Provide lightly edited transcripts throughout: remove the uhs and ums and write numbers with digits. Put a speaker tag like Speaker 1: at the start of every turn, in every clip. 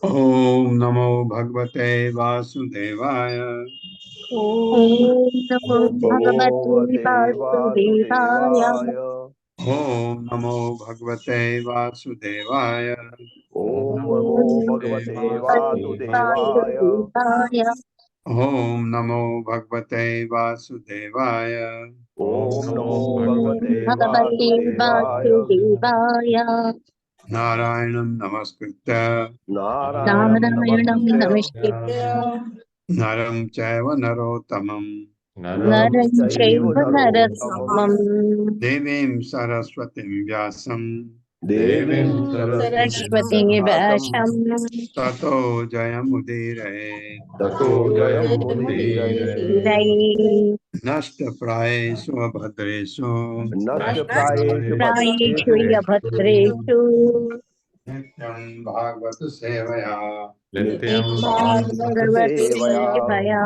Speaker 1: ओम नमो भगवते वासुदेवाय।
Speaker 2: ॐ नमो भगवते
Speaker 3: भगवते
Speaker 2: वासुदेवाय।
Speaker 3: वासुदेवाय।
Speaker 1: ओम नमो भगवते वासुदेवाय।
Speaker 3: ओम
Speaker 2: ॐ
Speaker 3: नमो
Speaker 2: नमो
Speaker 3: भगवते
Speaker 2: भगवते
Speaker 3: वासुदेवाय।
Speaker 2: वासुदेवाय।
Speaker 1: ओम नमो भगवते वासुदेवाय।
Speaker 3: ओम नमो
Speaker 2: ॐ
Speaker 3: भगवते
Speaker 2: भगवते
Speaker 3: वासुदेवाय।
Speaker 2: वासुदेवाय।
Speaker 1: नारायणं नमस्कृत्य
Speaker 3: नारायणं
Speaker 2: नारायणं
Speaker 3: नमस्कृत्य
Speaker 2: नमस्कृत्य
Speaker 1: नरं चैव नरोत्तमं
Speaker 3: नरं
Speaker 2: नरं
Speaker 3: चैव
Speaker 2: चैव
Speaker 3: नरोत्तमं
Speaker 2: नरोत्तमम्
Speaker 1: देवीं सरस्वतीं व्यासं
Speaker 3: देवीं
Speaker 2: सरस्वती
Speaker 3: सरस्वतीं व्यासं
Speaker 2: व्यासम्
Speaker 1: ततो जयमुदीरये।
Speaker 3: ततो जयमुदीरये।
Speaker 2: ीरैः
Speaker 1: नष्टप्रायेषु अभद्रेषु
Speaker 3: नष्टप्रायेषु
Speaker 2: प्रायेषु
Speaker 3: भद्रेषु
Speaker 2: यभद्रेषु
Speaker 1: नित्यं भागवत सेवया
Speaker 2: नित्यं भगवते
Speaker 3: सेवया
Speaker 2: भया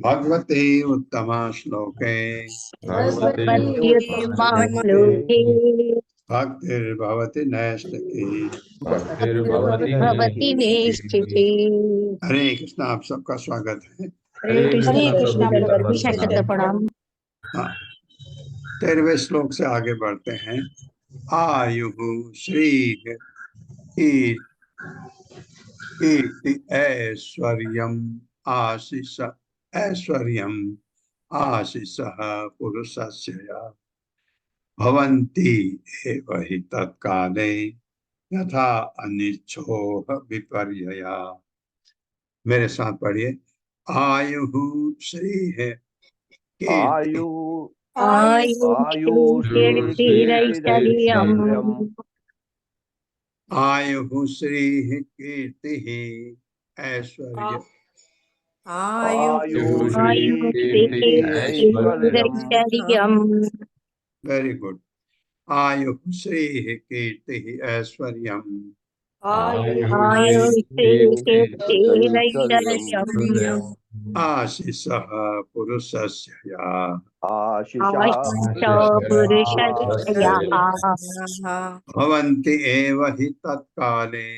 Speaker 1: भगवते उत्तमा श्लोके
Speaker 3: भगवते उत्तम श्लोके
Speaker 2: भगवत्युत्तमाश्लोके
Speaker 1: भक्तिर्भवति नैष्ठिकी।
Speaker 3: भक्तिर्भवति
Speaker 2: भवति
Speaker 3: नैष्ठिकी।
Speaker 2: नेष्ठिकी।
Speaker 1: हरे कृष्णा, आप सबका स्वागत है।
Speaker 3: हरे
Speaker 2: हरे
Speaker 3: कृष्णा
Speaker 2: कृष्ण
Speaker 3: प्रभु जी का
Speaker 2: प्रभु जी
Speaker 3: वंदना।
Speaker 2: शतत प्रणाम।
Speaker 1: हाँ, 13वें श्लोक से आगे बढ़ते हैं। आयु श्री कीर्ति ऐश्वर्यम आशीष ऐश्वर्यम आशीष पुरुषस्य भवन्ति एव हि तत्काले यथा अनिच्छोः विपर्यया। मेरे साथ पढ़िए। आयु श्री है कीर्ति।
Speaker 3: आयु
Speaker 2: आयुष्ये
Speaker 3: आयुश्री
Speaker 2: कीर्तिरैश्वर्यम्
Speaker 3: कीर्तिरैश्वर्यम्।
Speaker 1: आयु श्री कीर्ति ऐश्वर्य
Speaker 3: आयुश्री
Speaker 2: आयुष्ये
Speaker 3: कीर्ति ऐश्वर्यम्।
Speaker 2: कीर्तिरैश्वर्यम्
Speaker 1: वेरी गुड। आयु श्री कीर्ति ऐश्वर्यम
Speaker 2: आयुष्ये
Speaker 3: ऐश्वर्यम्।
Speaker 2: कीर्तिरैश्वर्यम्
Speaker 1: आशीष पुरुषस्य
Speaker 3: आशिषः
Speaker 2: आशिषो
Speaker 3: पुरुषस्य
Speaker 2: पुरुषस्य यः
Speaker 1: भवन्ति एव हि तत्काले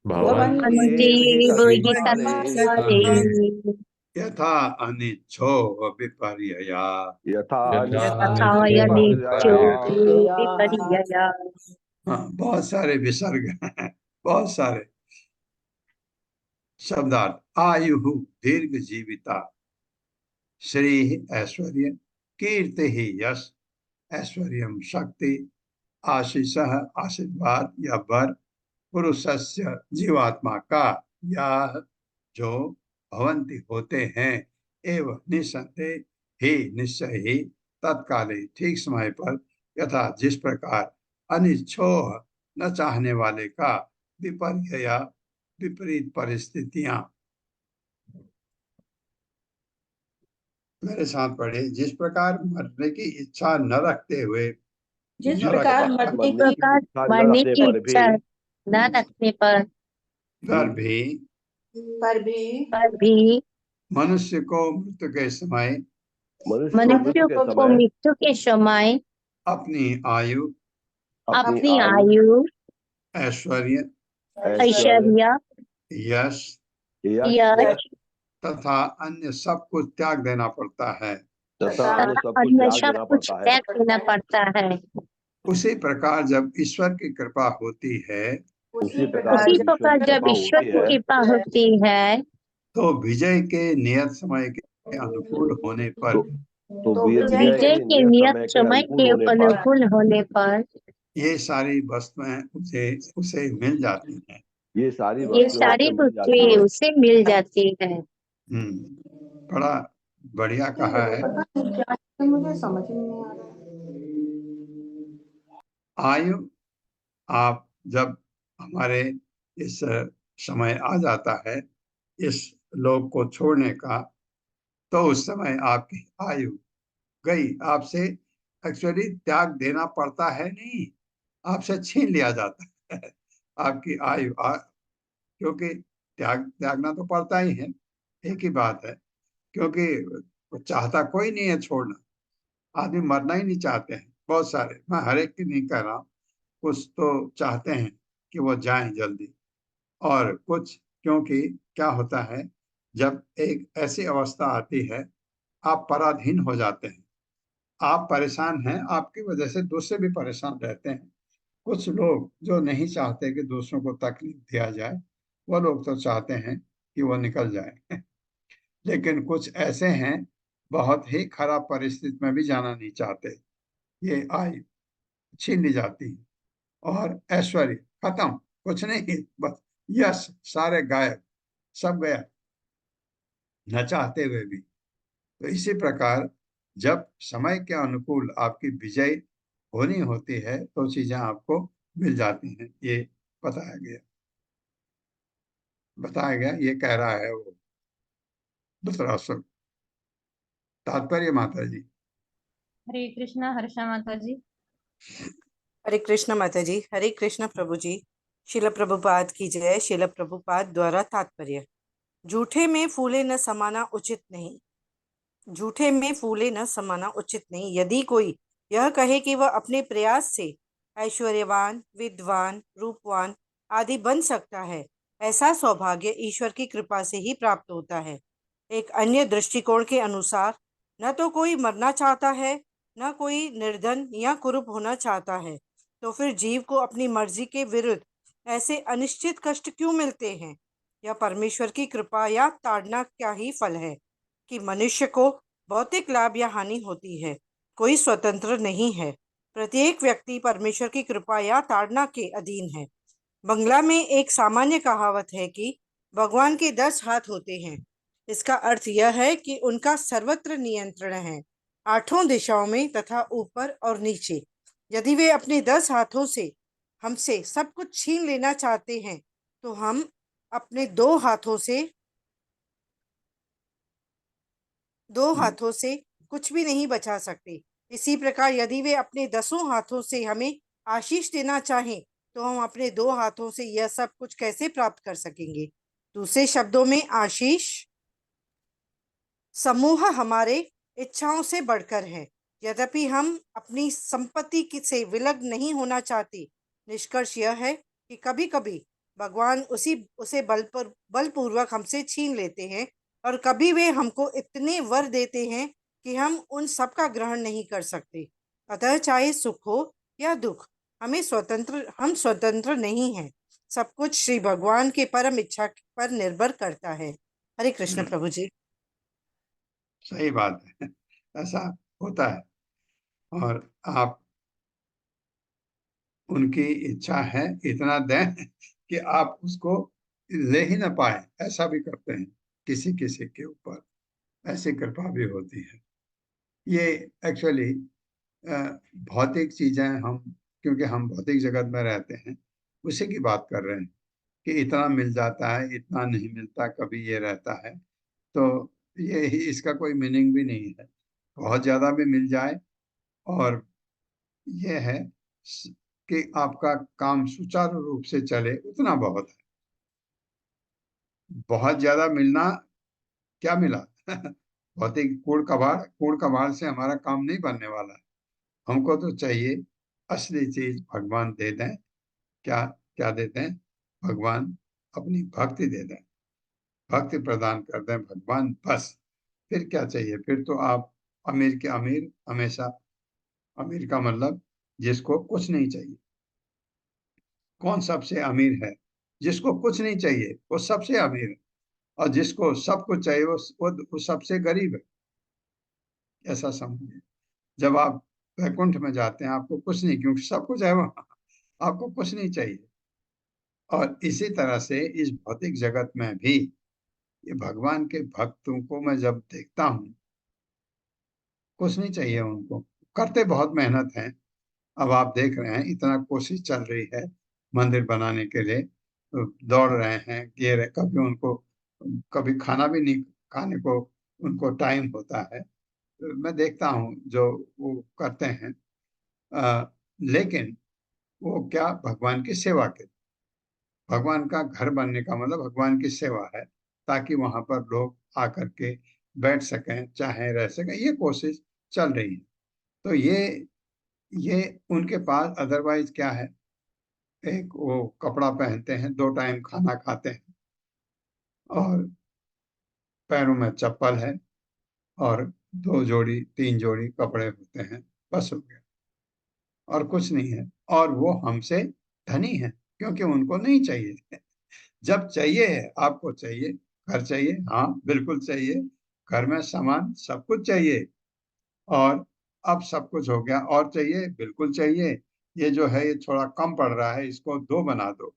Speaker 3: भवन्त्येव हि
Speaker 2: अन्तेव हि
Speaker 3: तत्काले
Speaker 2: तत्काले
Speaker 1: यथा अनिच्छो विपर्यया।
Speaker 3: यथा
Speaker 2: तथायनित्यो
Speaker 3: नित्यविपर्यया।
Speaker 2: विपर्यया।
Speaker 1: हाँ, बहुत सारे विसर्ग हैं, बहुत सारे शब्दार्थ। आयु दीर्घ जीविता, श्री ऐश्वर्य, कीर्ति ही यश, ऐश्वर्यम शक्ति, आशीष आशीर्वाद या वर, पुरुषस्य जीवात्मा का, या जो भवंती होते हैं, एवं निसंदेह ही निश्चय ही तत्काले ठीक समय पर यथा जिस प्रकार अनिच्छोह न चाहने वाले का विपर्य या विपरीत परिस्थितियां। मेरे साथ पढ़े। जिस प्रकार मरने की इच्छा न रखते हुए
Speaker 4: जिस
Speaker 1: न
Speaker 4: प्रकार
Speaker 1: रखते
Speaker 4: मरने
Speaker 2: इसी
Speaker 3: मरने
Speaker 4: की
Speaker 3: की
Speaker 2: प्रकार
Speaker 3: इच्छा न
Speaker 2: मरने
Speaker 3: रखने
Speaker 2: की
Speaker 3: पर भी
Speaker 2: इच्छा न रखने
Speaker 1: पर भी
Speaker 4: पर भी
Speaker 1: मनुष्य को मृत्यु के समय
Speaker 3: मनुष्य को मृत्यु
Speaker 2: मनुष्य
Speaker 3: के
Speaker 2: को
Speaker 3: समय
Speaker 2: मृत्यु के समय
Speaker 1: अपनी आयु,
Speaker 3: अपनी
Speaker 2: अपनी
Speaker 3: आयु,
Speaker 2: आयु,
Speaker 1: ऐश्वर्य,
Speaker 3: ऐश्वर्य,
Speaker 2: ऐश्वर्य,
Speaker 1: यश
Speaker 3: यश
Speaker 2: यश
Speaker 1: तथा अन्य सब कुछ त्याग देना पड़ता है।
Speaker 3: तथा अन्य
Speaker 2: तथा
Speaker 3: सब कुछ
Speaker 2: अन्य
Speaker 3: त्याग
Speaker 2: सब
Speaker 3: देना
Speaker 2: कुछ
Speaker 3: पड़ता है।
Speaker 2: त्याग देना पड़ता है।
Speaker 1: उसी प्रकार जब ईश्वर की कृपा होती है
Speaker 3: उसी प्रकार
Speaker 2: उसी
Speaker 3: जब ईश्वर
Speaker 2: प्रकार
Speaker 3: की
Speaker 2: जब
Speaker 3: कृपा
Speaker 2: ईश्वर
Speaker 3: होती
Speaker 2: की
Speaker 3: है
Speaker 2: कृपा होती है
Speaker 1: तो विजय के नियत समय के अनुकूल होने पर
Speaker 3: तो विजय
Speaker 2: विजय
Speaker 3: के
Speaker 2: के
Speaker 3: नियत
Speaker 2: नियत
Speaker 3: समय के
Speaker 2: समय
Speaker 3: अनुकूल
Speaker 2: के
Speaker 3: होने पर
Speaker 2: अनुकूल होने पर
Speaker 1: ये सारी वस्तुएं उसे उसे मिल जाती हैं।
Speaker 3: ये सारी
Speaker 2: ये
Speaker 3: वस्तुएं
Speaker 2: सारी
Speaker 3: उसे मिल जाती
Speaker 2: वस्तुएं
Speaker 3: है।
Speaker 2: उसे मिल जाती है।
Speaker 1: बड़ा बढ़िया कहा है।
Speaker 4: तो मुझे समझ में नहीं आ रहा
Speaker 1: आयु, आप जब हमारे इस समय आ जाता है इस लोक को छोड़ने का, तो उस समय आपकी आयु गई। आपसे एक्चुअली त्याग देना पड़ता है नहीं, आपसे छीन लिया जाता है आपकी आयु। क्योंकि त्यागना तो पड़ता ही है, एक ही बात है। क्योंकि वो चाहता कोई नहीं है छोड़ना, आदमी मरना ही नहीं चाहते हैं बहुत सारे। मैं हर एक की नहीं कह रहा हूँ, कुछ तो चाहते हैं कि वो जाएं जल्दी, और कुछ, क्योंकि क्या होता है, जब एक ऐसी अवस्था आती है, आप पराधीन हो जाते हैं, आप परेशान हैं, आपकी वजह से दूसरे भी परेशान रहते हैं। कुछ लोग जो नहीं चाहते कि दूसरों को तकलीफ दिया जाए, वो लोग तो चाहते हैं कि वो निकल जाए लेकिन कुछ ऐसे हैं, बहुत ही खराब परिस्थिति में भी जाना नहीं चाहते। ये आयु छीन ली जाती है और ऐश्वर्य खत्म, कुछ नहीं, बस यश सारे गायब, सब गया, न चाहते हुए भी। तो इसी प्रकार जब समय के अनुकूल आपकी विजय होनी होती है तो चीजें आपको मिल जाती हैं। ये बताया गया ये कह रहा है वो धृतराष्ट्र। तात्पर्य माता जी।
Speaker 2: हरे कृष्णा हर्षा माता जी।
Speaker 5: हरे कृष्ण माता जी। हरे कृष्ण प्रभु जी। शिल प्रभुपाद की जय। शिल प्रभुपाद द्वारा तात्पर्य। झूठे में फूले न समाना उचित नहीं। झूठे में फूले न समाना उचित नहीं। यदि कोई यह कहे कि वह अपने प्रयास से ऐश्वर्यवान, विद्वान, रूपवान आदि बन सकता है, ऐसा सौभाग्य ईश्वर की कृपा से ही प्राप्त होता है। एक अन्य दृष्टिकोण के अनुसार न तो कोई मरना चाहता है, न कोई निर्धन या कुरूप होना चाहता है, तो फिर जीव को अपनी मर्जी के विरुद्ध ऐसे अनिश्चित कष्ट क्यों मिलते हैं? यह परमेश्वर की कृपा या ताड़ना क्या ही फल है कि मनुष्य को भौतिक लाभ या हानि होती है। कोई स्वतंत्र नहीं है। प्रत्येक व्यक्ति परमेश्वर की कृपा या ताड़ना के अधीन है। बंगला में एक सामान्य कहावत है कि भगवान के 10 हाथ होते हैं। इसका अर्थ यह है कि उनका सर्वत्र नियंत्रण है, 8 दिशाओं में तथा ऊपर और नीचे। यदि वे अपने 10 हाथों से हमसे सब कुछ छीन लेना चाहते हैं, तो हम अपने दो हाथों से कुछ भी नहीं बचा सकते। इसी प्रकार यदि वे अपने 10 हाथों से हमें आशीष देना चाहें, तो हम अपने 2 हाथों से यह सब कुछ कैसे प्राप्त कर सकेंगे? दूसरे शब्दों में, आशीष समूह हमारे इच्छाओं से बढ़कर है। यद्यपि हम अपनी संपत्ति से विलग नहीं होना चाहते। निष्कर्ष यह है कि कभी कभी भगवान उसे बलपूर्वक हमसे छीन लेते हैं, और कभी वे हमको इतने वर देते हैं कि हम उन सब का ग्रहण नहीं कर सकते। अतः चाहे सुख हो या दुख, हम स्वतंत्र नहीं हैं। सब कुछ श्री भगवान के परम इच्छा पर निर्भर करता है। हरे कृष्ण प्रभु जी।
Speaker 1: सही बात है, ऐसा होता है। और आप उनकी इच्छा है इतना दें कि आप उसको ले ही ना पाए, ऐसा भी करते हैं किसी किसी के ऊपर, ऐसी कृपा भी होती है। ये एक्चुअली भौतिक चीजें, हम क्योंकि हम भौतिक जगत में रहते हैं, उसी की बात कर रहे हैं कि इतना मिल जाता है, इतना नहीं मिलता, कभी ये रहता है। तो ये इसका कोई मीनिंग भी नहीं है। बहुत ज्यादा भी मिल जाए, और ये है कि आपका काम सुचारू रूप से चले, उतना बहुत है। बहुत ज्यादा मिलना क्या मिला भौतिक कूड़ कबाड़ से हमारा काम नहीं बनने वाला है। हमको तो चाहिए असली चीज भगवान दे दें। क्या क्या देते हैं भगवान? अपनी भक्ति दे दें, भक्ति प्रदान कर दें भगवान, बस। फिर क्या चाहिए? फिर तो आप अमीर के अमीर हमेशा। अमीर का मतलब जिसको कुछ नहीं चाहिए। कौन सबसे अमीर है? जिसको कुछ नहीं चाहिए वो सबसे अमीर है, और जिसको सब कुछ चाहिए वो सबसे गरीब है। ऐसा समझिए। जब आप वैकुंठ में जाते हैं, आपको कुछ नहीं, क्योंकि सब कुछ है वहां, आपको कुछ नहीं चाहिए। और इसी तरह से इस भौतिक जगत में भी ये भगवान के भक्तों को मैं जब देखता हूँ, कुछ नहीं चाहिए उनको, करते बहुत मेहनत है। अब आप देख रहे हैं इतना कोशिश चल रही है मंदिर बनाने के लिए, तो दौड़ रहे हैं, कभी उनको कभी खाना भी नहीं खाने को उनको टाइम होता है। तो मैं देखता हूँ जो वो करते हैं, लेकिन वो क्या, भगवान की सेवा के, भगवान का घर बनने का मतलब भगवान की सेवा है, ताकि वहां पर लोग आकर के बैठ सकें, चाहे रह सकें, ये कोशिश चल रही है। तो ये उनके पास अदरवाइज क्या है? एक वो कपड़ा पहनते हैं, 2 टाइम खाना खाते हैं और पैरों में चप्पल है और 2 जोड़ी 3 जोड़ी कपड़े होते हैं, बस हो गया और कुछ नहीं है। और वो हमसे धनी है क्योंकि उनको नहीं चाहिए। जब चाहिए है, आपको चाहिए, घर चाहिए, हाँ बिल्कुल चाहिए, घर में सामान सब कुछ चाहिए और अब सब कुछ हो गया और चाहिए, बिल्कुल चाहिए। ये जो है ये थोड़ा कम पड़ रहा है, इसको 2 बना दो,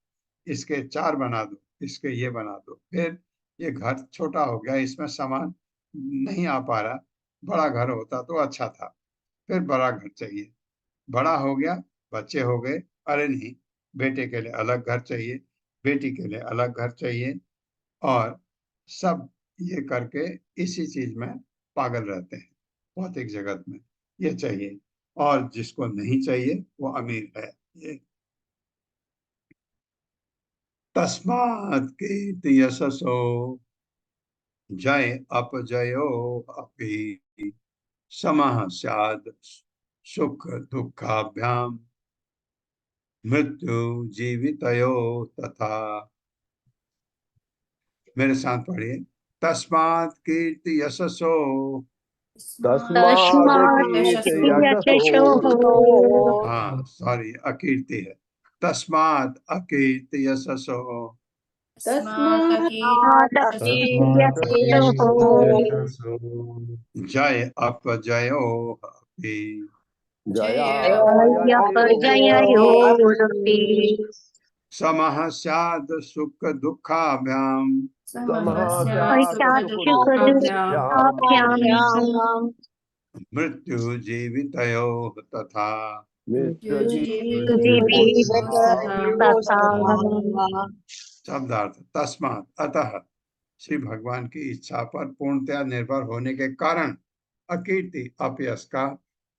Speaker 1: इसके 4 बना दो, इसके ये बना दो। फिर ये घर छोटा हो गया, इसमें सामान नहीं आ पा रहा, बड़ा घर होता तो अच्छा था। फिर बड़ा घर चाहिए, बड़ा हो गया, बच्चे हो गए, अरे नहीं, बेटे के लिए अलग घर चाहिए, बेटी के लिए अलग घर चाहिए और सब ये करके इसी चीज में पागल रहते हैं भौतिक जगत में। ये चाहिए और जिसको नहीं चाहिए वो अमीर है। ये तस्मात् कीर्ति यशसो जय अपजयो अपि समः स्याद् सुख दुःखाभ्याम मृत्यु जीवितयो तथा। मेरे साथ पढ़िए। तस्मात् कीर्ति यशसो,
Speaker 3: तस्माद् कीर्ति यशसो
Speaker 1: हाँ सॉरी अकीर्ति है, तस्मात् अकीर्ति यशसो
Speaker 4: तस्मात्
Speaker 3: तस्मात्
Speaker 6: यशसो
Speaker 1: जय अपजयो अपि
Speaker 6: जयापजयोरपि
Speaker 1: समः स्याद् सुख दुःखाभ्याम
Speaker 6: पश्चात्सुखदुःखाभ्यां
Speaker 1: मृत्यु जीवितयो तथा।
Speaker 6: जीवितस्तथा
Speaker 1: शब्दार्थ तस्मात् अतः श्री भगवान की इच्छा पर पूर्णतया निर्भर होने के कारण अकीर्ति अपयश का,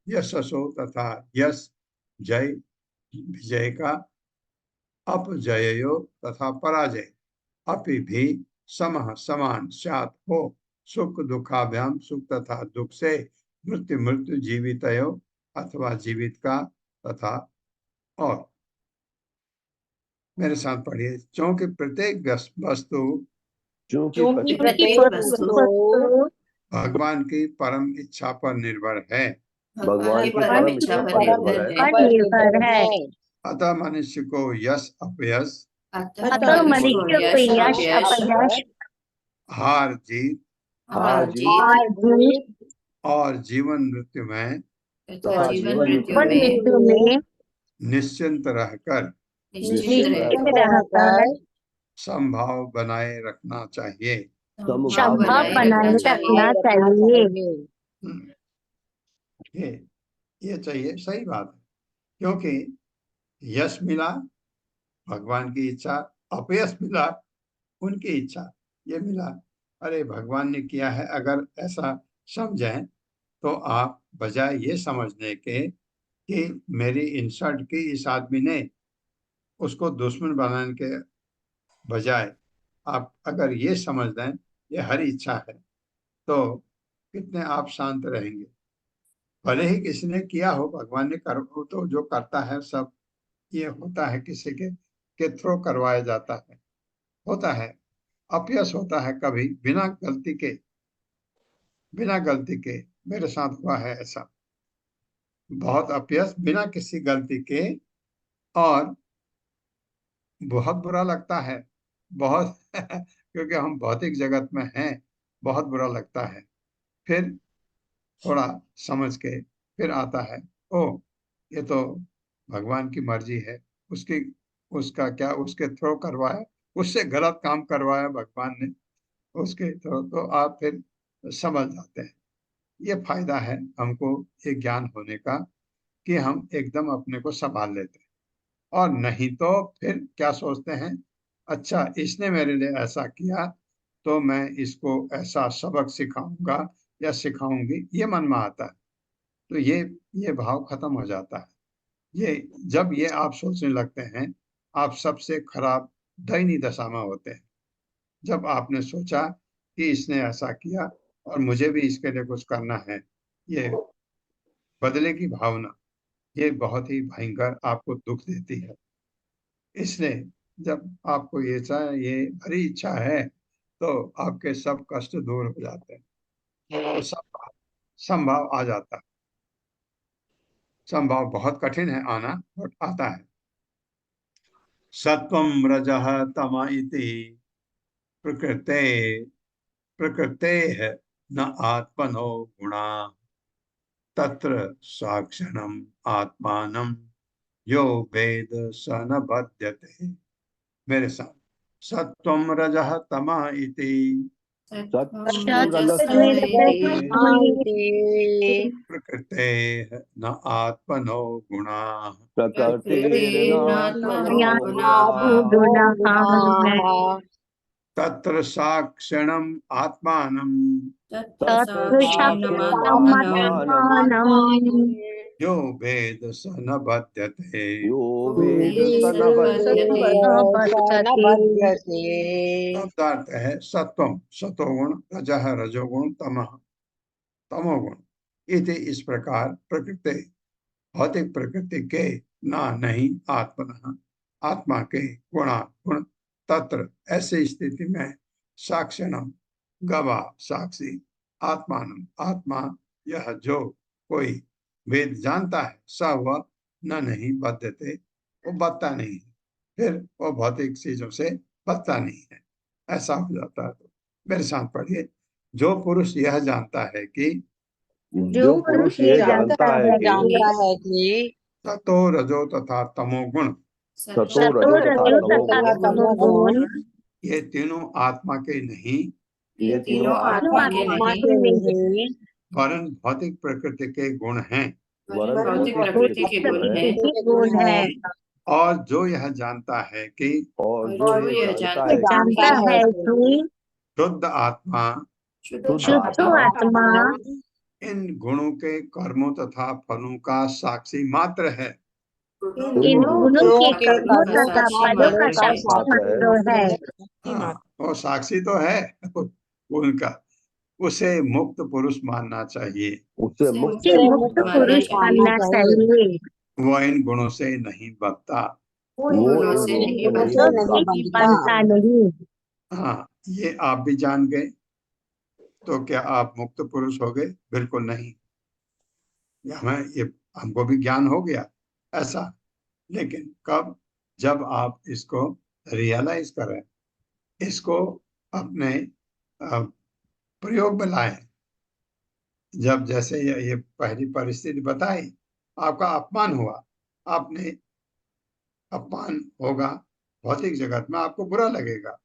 Speaker 1: यशसो तथा यश जय विजय का, अपजयो तथा पराजय, अपि भी समः समान स्यात् हो, सुख दुखाभ्याम सुख तथा दुख से, मृत्यु मृत्यु जीवितयो अथवा जीवित का तथा। और मेरे साथ पढ़िए। क्योंकि प्रत्येक वस्तु
Speaker 3: चूंकि
Speaker 6: प्रत्येक वस्तु
Speaker 1: भगवान की परम इच्छा पर निर्भर है,
Speaker 3: भगवान की परम इच्छा पर निर्भर है,
Speaker 6: पर निर्भर है,
Speaker 1: अतः मनुष्य को यश अपयश,
Speaker 6: अतः मनुष्य को यश अपयश
Speaker 1: हार जीत
Speaker 3: हार जीत
Speaker 6: हार जीत
Speaker 1: और जीवन मृत्यु में
Speaker 3: तथा जीवन मृत्यु
Speaker 6: और
Speaker 3: में
Speaker 6: मृत्यु में
Speaker 1: निश्चिंत रहकर
Speaker 6: निश्चित रहकर
Speaker 1: संभाव बनाए रखना चाहिए।
Speaker 6: संभव बनाए रखना चाहिए।
Speaker 1: हम्म, ये चाहिए, सही बात है। क्योंकि यश मिला भगवान की इच्छा, अपयश मिला उनकी इच्छा, ये मिला अरे भगवान ने किया है। अगर ऐसा समझें तो आप बजाय ये समझने के कि मेरी इंसल्ट की इस आदमी ने, उसको दुश्मन बनाने के बजाय आप अगर ये समझ लें ये हरी इच्छा है तो कितने आप शांत रहेंगे। भले ही किसी ने किया हो, भगवान ने कर तो जो करता है सब ये होता है, किसी के थ्रो करवाया जाता है, होता है। अपयश होता है कभी बिना गलती के मेरे साथ हुआ है ऐसा, बहुत अपयश बिना किसी गलती के, और बहुत बुरा लगता है, बहुत क्योंकि हम भौतिक जगत में हैं, बहुत बुरा लगता है। फिर थोड़ा समझ के फिर आता है, ओ ये तो भगवान की मर्जी है, उसकी उसका क्या, उसके थ्रो करवाया, उससे गलत काम करवाया भगवान ने उसके थ्रो, तो आप फिर समझ जाते हैं। ये फायदा है हमको ये ज्ञान होने का कि हम एकदम अपने को संभाल लेते हैं। और नहीं तो फिर क्या सोचते हैं, अच्छा इसने मेरे लिए ऐसा किया तो मैं इसको ऐसा सबक सिखाऊंगा या सिखाऊंगी, ये मन में आता है। तो ये भाव खत्म हो जाता है। ये जब ये आप सोचने लगते हैं, आप सबसे खराब दयनीय दशा में होते हैं। जब आपने सोचा कि इसने ऐसा किया और मुझे भी इसके लिए कुछ करना है, ये बदले की भावना, ये बहुत ही भयंकर आपको दुख देती है। इसलिए जब आपको ये भरी इच्छा है तो आपके सब कष्ट दूर हो जाते हैं, तो सब संभाव आ जाता है। संभाव बहुत कठिन है आना, बट आता है। सत्वं रजः तम इति प्रकृते प्रकृतेः न आत्मनो गुणा तत्र साक्षणम् आत्मानं यो वेद स न बध्यते। मेरे साथ, सत्वं रजः तमः इति प्रकृतेः न आत्मनो गुणाः तत्र साक्षणम् आत्मानं यो वेद स न बध्यते। शब्दार्थ है सत्वम सतोगुण, रजः रजोगुण, तमः तमोगुण, इति इस प्रकार प्रकृति भौतिक प्रकृति के ना नहीं आत्मनः आत्मा के गुणा गुण तत्र ऐसी स्थिति में साक्षणम गवाह साक्षी आत्मान आत्मा यह जो कोई वेद जानता है स वह न नहीं बद्धते, वो बदता नहीं है, फिर वो भौतिक चीजों से बदता नहीं है, ऐसा हो जाता है। तो मेरे साथ पढ़िए, जो पुरुष यह जानता है कि
Speaker 3: जो पुरुष ये जानता है कि
Speaker 1: सतो रजो तथा तमोगुण
Speaker 3: सतो रजो तथा तमोगुण
Speaker 1: ये तीनों आत्मा के नहीं
Speaker 3: ये तीनों आत्मा के नहीं
Speaker 1: वरन भौतिक प्रकृति के गुण हैं,
Speaker 3: भौतिक प्रकृति के गुण हैं।
Speaker 1: और जो यह जानता है कि
Speaker 3: और जो ये जानता है कि
Speaker 1: शुद्ध आत्मा
Speaker 3: शुद्ध आत्मा
Speaker 1: इन गुणों के कर्मों तथा फलों का साक्षी मात्र है।
Speaker 6: इन गुणों के कर्मों तथा फलों का साक्षी मात्र है।
Speaker 1: हाँ, वो साक्षी तो है उनका, उसे मुक्त पुरुष मानना चाहिए।
Speaker 3: उसे
Speaker 6: उसे मुक्त पुरुष मानना चाहिए।
Speaker 1: वो इन गुणों से नहीं बदता।
Speaker 6: बनता नहीं।
Speaker 1: हाँ, ये आप भी जान गए तो क्या आप मुक्त पुरुष हो गए? बिल्कुल नहीं। हमें ये हमको भी ज्ञान हो गया ऐसा, लेकिन कब? जब आप इसको रियलाइज करें, इसको अपने प्रयोग में लाएं। जब जैसे ये पहली परिस्थिति बताई, आपका अपमान हुआ, आपने अपमान होगा भौतिक जगत में, आपको बुरा लगेगा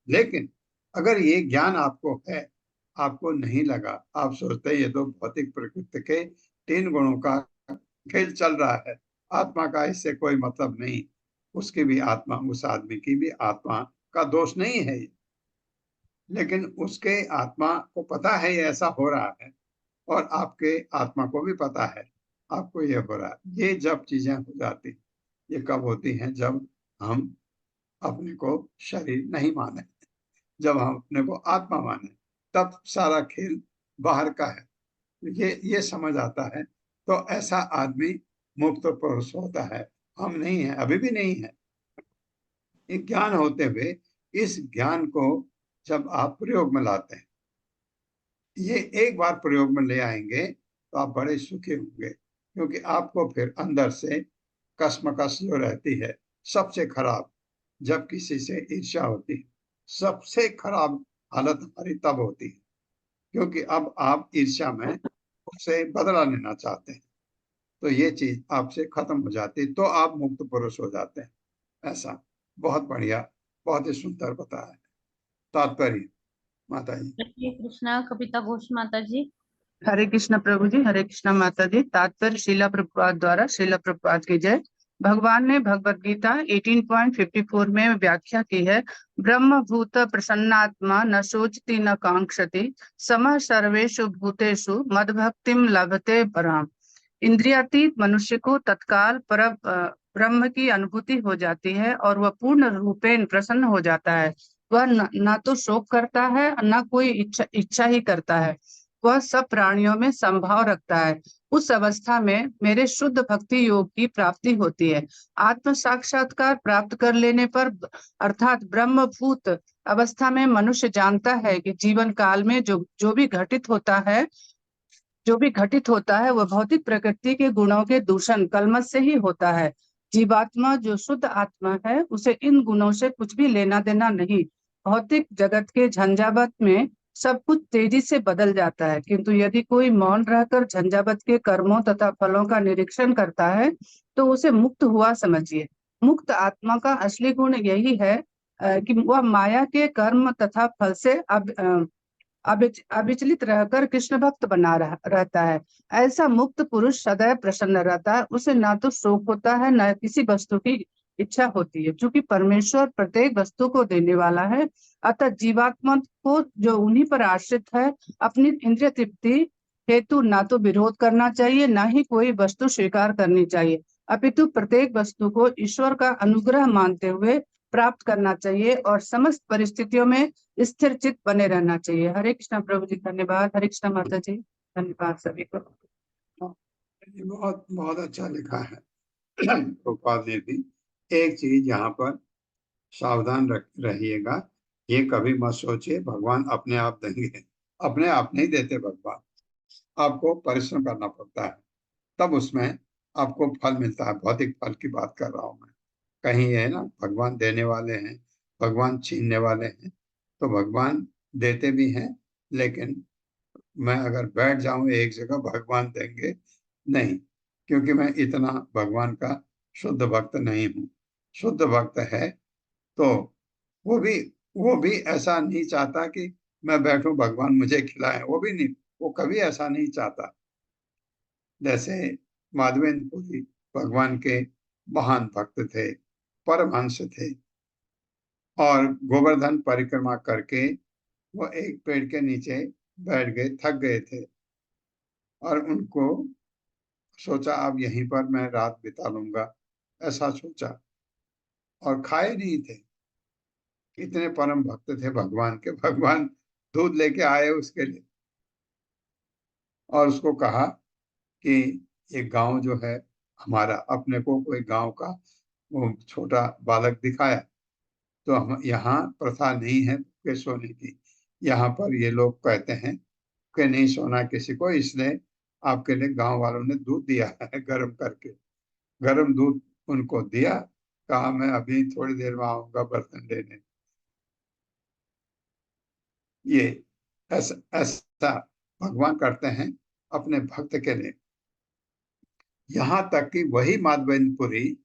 Speaker 1: लेकिन अगर ये ज्ञान आपको है, आपको नहीं लगा, आप सोचते ये तो भौतिक प्रकृति के 3 गुणों का खेल चल रहा है, आत्मा का इससे कोई मतलब नहीं, उसकी भी आत्मा, उस आदमी की भी आत्मा का दोष नहीं है ये, लेकिन उसके आत्मा को पता है ये ऐसा हो रहा है, और आपके आत्मा को भी पता है आपको ये हो रहा है। ये जब चीजें हो जाती, ये कब होती हैं? जब हम अपने को शरीर नहीं माने, जब हम अपने को आत्मा माने, तब सारा खेल बाहर का है। ये समझ आता है तो ऐसा आदमी मुक्त पुरुष होता है। हम नहीं है, अभी भी नहीं है। ये ज्ञान होते हुए, इस ज्ञान को जब आप प्रयोग में लाते हैं, ये एक बार प्रयोग में ले आएंगे तो आप बड़े सुखी होंगे, क्योंकि आपको फिर अंदर से कश्मकश जो रहती है, सबसे खराब जब किसी से ईर्ष्या होती है, सबसे खराब हालत हमारी तब होती है, क्योंकि अब आप ईर्ष्या में उससे बदला लेना चाहते हैं, तो ये चीज आपसे खत्म हो जाती है, तो आप मुक्त पुरुष हो जाते हैं। ऐसा बहुत बढ़िया, बहुत ही सुंदर बताया है। तात्पर्य माता जी।
Speaker 2: हरे कृष्णा कविता घोष माता जी।
Speaker 7: हरे कृष्ण प्रभु जी, हरे कृष्ण माता जी। तात्पर्य श्रीला प्रभुपाद द्वारा। श्रीला प्रभुपाद की जय। भगवान ने भगवत गीता 18.54 में व्याख्या की है, ब्रह्म भूत प्रसन्नात्मा न सोचती न कांक्षति समः सर्वेषु भूतेषु मद्भक्तिम लभते पराम। इंद्रियातीत मनुष्य को तत्काल पर ब्रह्म की अनुभूति हो जाती है और वह पूर्ण रूपेण प्रसन्न हो जाता है। वह न तो शोक करता है न कोई इच्छा ही करता है। वह सब प्राणियों में संभाव रखता है। उस अवस्था में मेरे शुद्ध भक्ति योग की प्राप्ति होती है। आत्म साक्षात्कार प्राप्त कर लेने पर अर्थात ब्रह्मभूत अवस्था में मनुष्य जानता है कि जीवन काल में जो भी घटित होता है वह भौतिक प्रकृति के गुणों के दूषण कलमश से ही होता है। जीवात्मा जो शुद्ध आत्मा है उसे इन गुणों से कुछ भी लेना देना नहीं। भौतिक जगत के झंझावत में सब कुछ तेजी से बदल जाता है, किंतु यदि कोई मौन रहकर झंझावत के कर्मों तथा फलों का निरीक्षण करता है तो उसे मुक्त हुआ समझिए। मुक्त आत्मा का असली गुण यही है कि वह माया के कर्म तथा फल से अविचलित रहकर कृष्ण भक्त बना रहता है। ऐसा मुक्त पुरुष सदैव प्रसन्न रहता है। उसे ना तो शोक होता है न किसी वस्तु की इच्छा होती है। क्योंकि परमेश्वर प्रत्येक वस्तु को देने वाला है, अतः जीवात्मा को जो उन्हीं पर आश्रित है अपनी इंद्रिय तृप्ति हेतु ना तो विरोध करना चाहिए ना ही कोई वस्तु स्वीकार करनी चाहिए, अपितु प्रत्येक वस्तु को ईश्वर का अनुग्रह मानते हुए प्राप्त करना चाहिए और समस्त परिस्थितियों में स्थिर चित्त बने रहना चाहिए। हरे कृष्णा प्रभु जी, धन्यवाद। हरे कृष्णा माता जी, धन्यवाद सभी को।
Speaker 1: ये बहुत बहुत अच्छा लिखा है प्रभुपाद ने भी। एक चीज यहाँ पर सावधान रहिएगा, ये कभी मत सोचिए भगवान अपने आप देंगे। अपने आप नहीं देते भगवान, आपको परिश्रम करना पड़ता है, तब उसमें आपको फल मिलता है। भौतिक फल की बात कर रहा हूं मैं। कहीं है ना भगवान देने वाले हैं, भगवान छीनने वाले हैं, तो भगवान देते भी हैं, लेकिन मैं अगर बैठ जाऊं एक जगह भगवान देंगे नहीं, क्योंकि मैं इतना भगवान का शुद्ध भक्त नहीं हूं। शुद्ध भक्त है तो वो भी ऐसा नहीं चाहता कि मैं बैठूं भगवान मुझे खिलाए, वो भी नहीं, वो कभी ऐसा नहीं चाहता। जैसे माधवेंद्र पुरी भगवान के महान भक्त थे, परमहंस थे, और गोवर्धन परिक्रमा करके वो एक पेड़ के नीचे बैठ गए, थक गए थे, और उनको सोचा अब यहीं पर मैं रात बिता लूंगा, ऐसा सोचा, और खाए नहीं थे। इतने परम भक्त थे भगवान के। भगवान दूध लेके आए उसके लिए और उसको कहा कि ये गांव जो है हमारा, अपने को कोई गांव का वो छोटा बालक दिखाया, तो हम यहाँ प्रथा नहीं है कि सोने की। यहाँ पर ये लोग कहते हैं कि नहीं सोना किसी को, इसलिए आपके लिए गांव वालों ने दूध दिया है गर्म करके। गर्म दूध उनको दिया, कहा मैं अभी थोड़ी देर में आऊंगा बर्तन लेने। ये ऐसा भगवान करते हैं अपने भक्त के लिए। यहाँ तक कि वही माधवेंद्रपुरी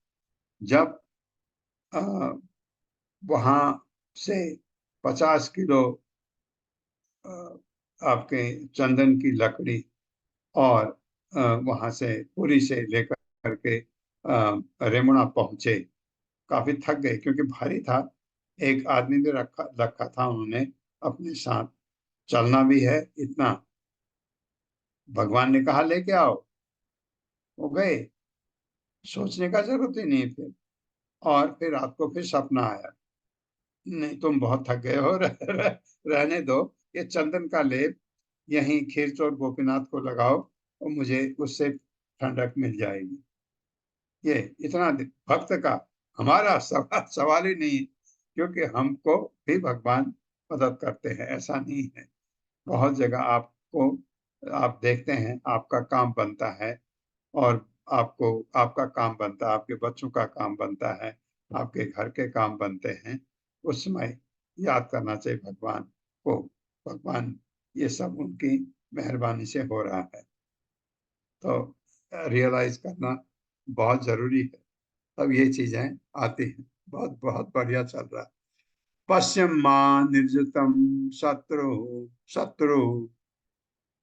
Speaker 1: जब वहां से 50 किलो आपके चंदन की लकड़ी और वहां से पुरी से लेकर के रेमुणा पहुंचे, काफी थक गए क्योंकि भारी था। एक आदमी भी रखा था उन्होंने अपने साथ, चलना भी है इतना। भगवान ने कहा लेके आओ, वो गए, सोचने का जरूरत ही नहीं फिर। और फिर रात को फिर सपना आया, नहीं तुम बहुत थक गए हो, रहने दो, ये चंदन का लेप यहीं खीरचोर गोपीनाथ को लगाओ और मुझे उससे ठंडक मिल जाएगी। ये इतना भक्त का हमारा सवाल ही नहीं, क्योंकि हमको भी भगवान मदद करते हैं, ऐसा नहीं है। बहुत जगह आपको आप देखते हैं आपका काम बनता है, और आपको आपका काम बनता है, आपके बच्चों का काम बनता है, आपके घर के काम बनते हैं, उस समय याद करना चाहिए भगवान को। भगवान ये सब उनकी मेहरबानी से हो रहा है, तो रियलाइज करना बहुत जरूरी है, तब ये चीजें आती हैं। बहुत बहुत बढ़िया चल रहा है। पश्चिम मां निर्जितम शत्रु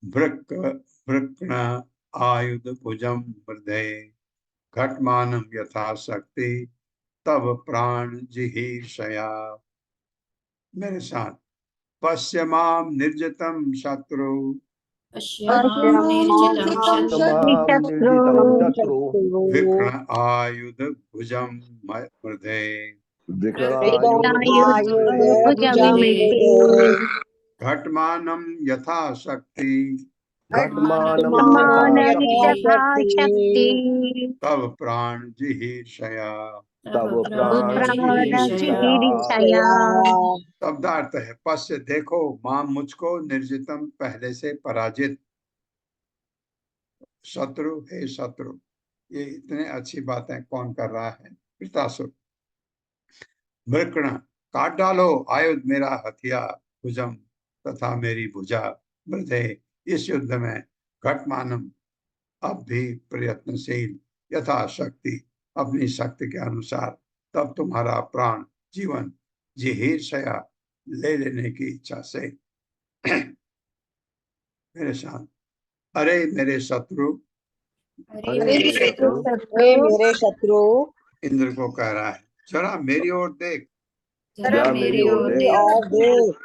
Speaker 1: भृक भृक्ण आयुध भुजम हृदय घटमानम यथा शक्ति तब प्राण जिहीर्षया। मेरे साथ, पश्चिमाम निर्जितम शत्रु
Speaker 4: पश्यामां निर्जितं शत्रु
Speaker 1: विकृण आयुध भुजम हृदय घटमानम यथा शक्ति
Speaker 3: घटमानं
Speaker 6: मान
Speaker 3: यथाशक्ति
Speaker 1: तब प्राण जिहीर्षया।
Speaker 4: तब
Speaker 3: प्राण
Speaker 6: जिहीर्षया।
Speaker 1: शब्दार्थ है पश्य देखो मां मुझको निर्जितम पहले से पराजित। शत्रु हे शत्रु, ये इतने अच्छी बातें कौन कर रहा है? वृत्रासुर। मृकण काट डालो आयुध मेरा हथियार भुजम तथा मेरी भुजा। मृदे इस युद्ध में घटमानम अब भी प्रयत्नशील यथाशक्ति अपनी शक्ति के अनुसार। तब तुम्हारा प्राण जीवन जिहीर्षया ले लेने की इच्छा से। मेरे साथ अरे मेरे शत्रु,
Speaker 3: मेरे शत्रु
Speaker 1: इंद्र को कह रहा है जरा मेरी ओर देख।
Speaker 4: जरा मेरी ओर
Speaker 3: और देख,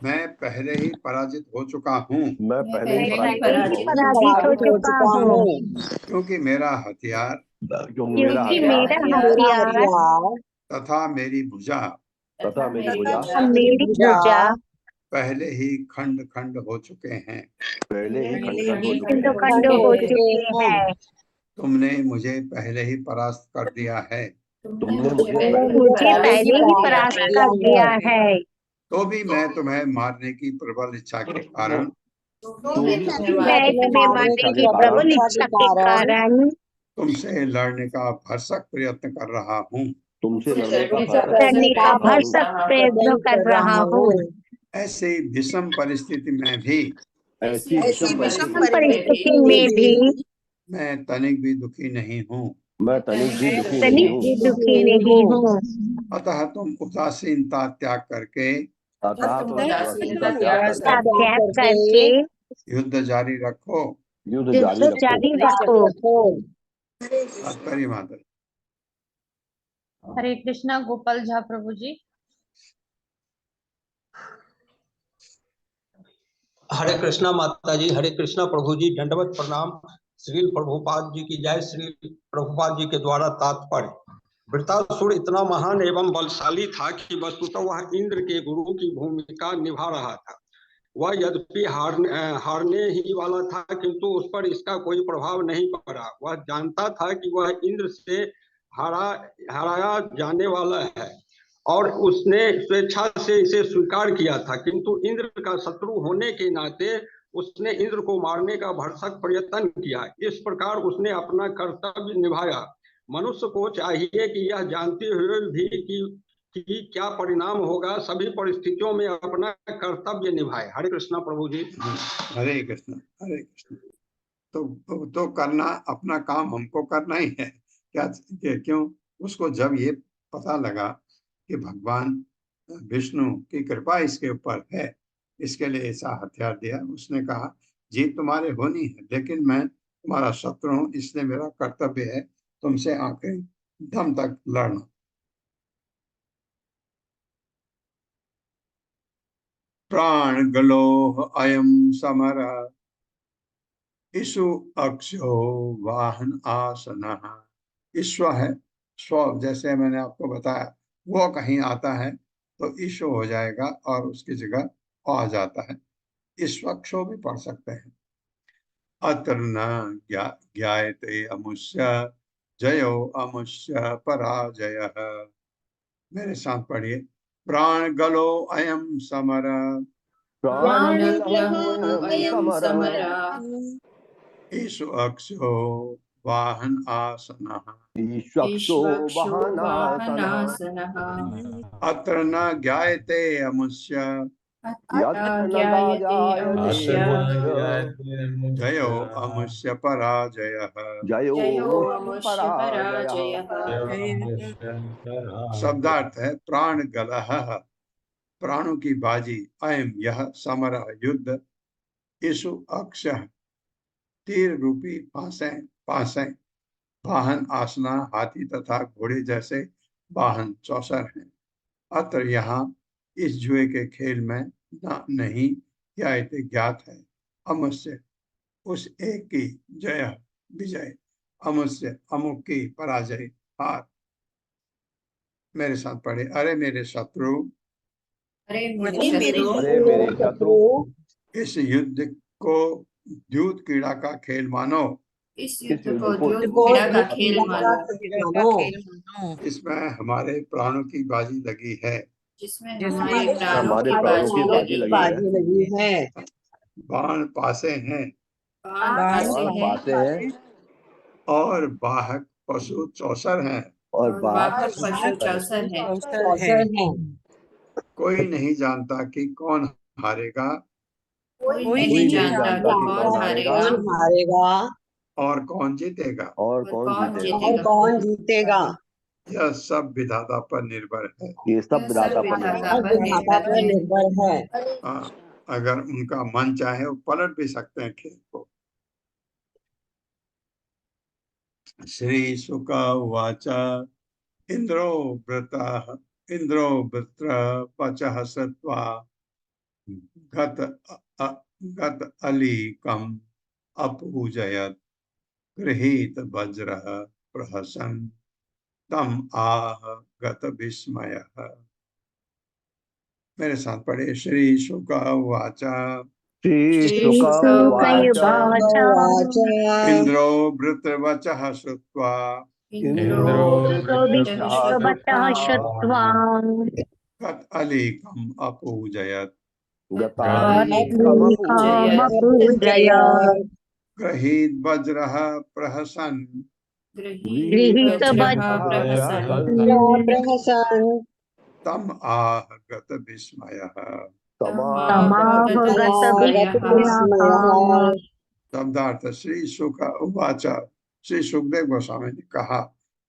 Speaker 1: मैं पहले ही पराजित हो चुका हूँ
Speaker 3: मैं पहले ही
Speaker 6: पराजित
Speaker 3: पराजित
Speaker 6: हो
Speaker 3: हो
Speaker 6: चुका
Speaker 3: चुका
Speaker 6: हूँ।
Speaker 3: हूँ।
Speaker 1: क्योंकि मेरा हथियार
Speaker 6: क्योंकि मेरा हथियार
Speaker 3: हथियार
Speaker 1: तथा मेरी भुजा
Speaker 3: तथा मेरी भुजा
Speaker 6: मेरी भुजा
Speaker 1: पहले ही खंड खंड हो चुके हैं।
Speaker 3: पहले ही
Speaker 6: खंड खंड हो चुके हैं।
Speaker 1: तुमने मुझे पहले ही परास्त कर दिया है।
Speaker 3: तुमने
Speaker 6: मुझे पहले ही परास्त कर दिया है।
Speaker 1: तो भी मैं तुम्हें मारने की प्रबल इच्छा के कारण
Speaker 6: मैं तुम्हें मारने की प्रबल इच्छा के कारण
Speaker 1: तुमसे लड़ने का भरसक प्रयत्न कर रहा हूँ।
Speaker 3: तुमसे लड़ने का
Speaker 6: करने का भरसक प्रयत्न कर रहा हूँ।
Speaker 1: ऐसी विषम परिस्थिति में भी
Speaker 3: ऐसी विषम
Speaker 6: परिस्थिति में भी
Speaker 1: मैं तनिक भी दुखी नहीं हूँ।
Speaker 3: मैं तनिक भी दुखी नहीं
Speaker 6: तनिक
Speaker 3: हूँ।
Speaker 6: भी दुखी नहीं हूँ।
Speaker 1: अतः तुम उदासीनता त्याग करके
Speaker 3: अतः तुम उदासीनता त्याग
Speaker 6: त्याग करके
Speaker 1: युद्ध जारी रखो।
Speaker 3: युद्ध
Speaker 6: जारी रखो।
Speaker 1: तात्पर्य माता।
Speaker 2: हरे कृष्णा गोपाल झा प्रभु जी।
Speaker 8: हरे कृष्णा माता जी, हरे कृष्णा प्रभु जी, दंडवत प्रणाम। श्रील प्रभुपाद जी की जय। श्री प्रभुपाद जी के द्वारा तात्पर्य, वृत्रासुर इतना महान एवं बलशाली था कि वस्तुतः वह इंद्र के गुरु की भूमिका निभा रहा था। वह यद्यपि हारने ही वाला था, किंतु उस पर इसका कोई प्रभाव नहीं पड़ा। वह जानता था कि वह इंद्र से हराया जाने वाला है और उसने स्वेच्छा से इसे स्वीकार किया था, किंतु इंद्र का शत्रु होने के नाते उसने इंद्र को मारने का भरसक प्रयत्न किया। इस प्रकार उसने अपना कर्तव्य निभाया। मनुष्य को चाहिए कि यह जानते हुए भी कि क्या परिणाम होगा, सभी परिस्थितियों में अपना कर्तव्य निभाए। हरे कृष्णा प्रभु जी।
Speaker 1: हरे कृष्ण हरे कृष्ण। तो करना अपना काम हमको करना ही है क्या? क्यों? उसको जब ये पता लगा कि भगवान विष्णु की कृपा इसके ऊपर है, इसके लिए ऐसा हथियार दिया, उसने कहा जीत तुम्हारे होनी है, लेकिन मैं तुम्हारा शत्रु हूँ, इसलिए मेरा कर्तव्य है तुमसे आखिरी दम तक लड़ना। प्राण गलोह अयम समर ईशु अक्षो वाहन आसन। ईश्व है स्व, जैसे मैंने आपको बताया, वो कहीं आता है तो ईशो हो जाएगा और उसकी जगह आ जाता है। ईश्वक्षो भी पढ़ सकते हैं। अत्र न ज्ञायते अमुष्य जयो अमुष्य पराजय। मेरे साथ पढ़िए। प्राण गलो अयम समर ईशु अक्षो वाहन आसनः।
Speaker 3: ईश्वक्षो वाहनासनः।
Speaker 1: अत्र न ज्ञायते अमुष्य जयो अमुष्य पराजयः।
Speaker 3: जयो अमुष्य पराजयः।
Speaker 1: शब्दार्थ है प्राण गलह, प्राणों की बाजी, अयम यह, समर युद्ध, ईशु अक्ष तीर रूपी पासें, वाहन आसना हाथी तथा घोड़े जैसे वाहन चौसर हैं। अत्र यहाँ इस जुए के खेल में नहीं ज्ञात है अमुष्य उस एक की जय विजय, अमुष्य अमुक की पराजय हार। मेरे साथ पढ़े। अरे मेरे शत्रु,
Speaker 4: अरे मेरे शत्रु,
Speaker 1: इस युद्ध को द्यूत कीड़ा का खेल मानो।
Speaker 4: इस युद्ध को
Speaker 3: युद्ध
Speaker 4: द्यूत
Speaker 3: को
Speaker 4: कीड़ा का
Speaker 3: द्यूत
Speaker 4: खेल
Speaker 3: कीड़ा का
Speaker 4: मानो,
Speaker 3: खेल मानो,
Speaker 1: इसमें हमारे प्राणों की बाजी लगी है।
Speaker 4: जिसमें
Speaker 5: जिसमें
Speaker 4: हमारे प्राणों
Speaker 3: हमारे
Speaker 4: की
Speaker 3: प्राणों
Speaker 4: बाजी
Speaker 3: की
Speaker 4: लगी है।
Speaker 3: बाजी लगी है।
Speaker 1: बाण पासे हैं
Speaker 4: बाण
Speaker 5: बाण
Speaker 4: पासे
Speaker 3: बाण
Speaker 4: हैं
Speaker 3: पाते हैं
Speaker 1: और वाहक पशु चौसर हैं।
Speaker 3: और
Speaker 4: और
Speaker 3: बाहर
Speaker 4: वाहक पशु चौसर हैं।
Speaker 3: अवसर हैं।
Speaker 1: कोई नहीं जानता कि कौन हारेगा
Speaker 4: कोई
Speaker 5: कोई
Speaker 4: नहीं
Speaker 3: नहीं
Speaker 4: जानता
Speaker 3: जानता
Speaker 4: कि
Speaker 3: कि
Speaker 4: कौन हारेगा
Speaker 3: कौन हारेगा
Speaker 1: और कौन जीतेगा।
Speaker 3: और
Speaker 4: और
Speaker 3: कौन
Speaker 4: कौन
Speaker 3: जीतेगा।
Speaker 4: जीतेगा।
Speaker 3: कौन जीतेगा।
Speaker 1: यह सब विधाता पर निर्भर है।
Speaker 3: ये सब
Speaker 4: यह
Speaker 3: विधाता
Speaker 4: सब
Speaker 3: पर
Speaker 4: विधाता
Speaker 3: निर्भर
Speaker 4: पर
Speaker 3: विधाता
Speaker 4: निर्भर
Speaker 3: पर
Speaker 4: है।
Speaker 3: निर्भर है।
Speaker 1: अगर उनका मन चाहे वो पलट भी सकते हैं खेल को। श्री शुक उवाच इंद्रो वृत्र पचः श्रुत्वा गत गत अलीकम् अपूजयत् गृहीत वज्रः प्रहसन् तम आह गत विस्मयः। मेरे साथ पढ़े। श्री शुक उवाच
Speaker 3: श्री
Speaker 4: श्री
Speaker 3: शुक
Speaker 4: शुक
Speaker 3: उवाच
Speaker 6: उवाच
Speaker 1: इंद्रो वृत्रवचः श्रुत्वा
Speaker 4: इंद्रो वृत्रवचः
Speaker 6: वृत्रवतः
Speaker 4: श्रुत्वा
Speaker 6: श्रुत्वा
Speaker 1: गत अलीकम् अपूजयत्
Speaker 4: गतालीकमपूजयत्।
Speaker 6: पूजयत्
Speaker 1: गृहीत वज्रः प्रहसन्
Speaker 4: गृहीत
Speaker 6: गृहीत
Speaker 4: वज्रः
Speaker 6: वज्रः
Speaker 4: प्रहसन्
Speaker 3: प्रहसन्
Speaker 1: तम आह गत विस्मयः।
Speaker 4: तमाह गत विस्मयः।
Speaker 6: विस्मयः।
Speaker 1: शब्दार्थ श्री शुक उवाच। श्री सुखदेव गोस्वामी ने कहा,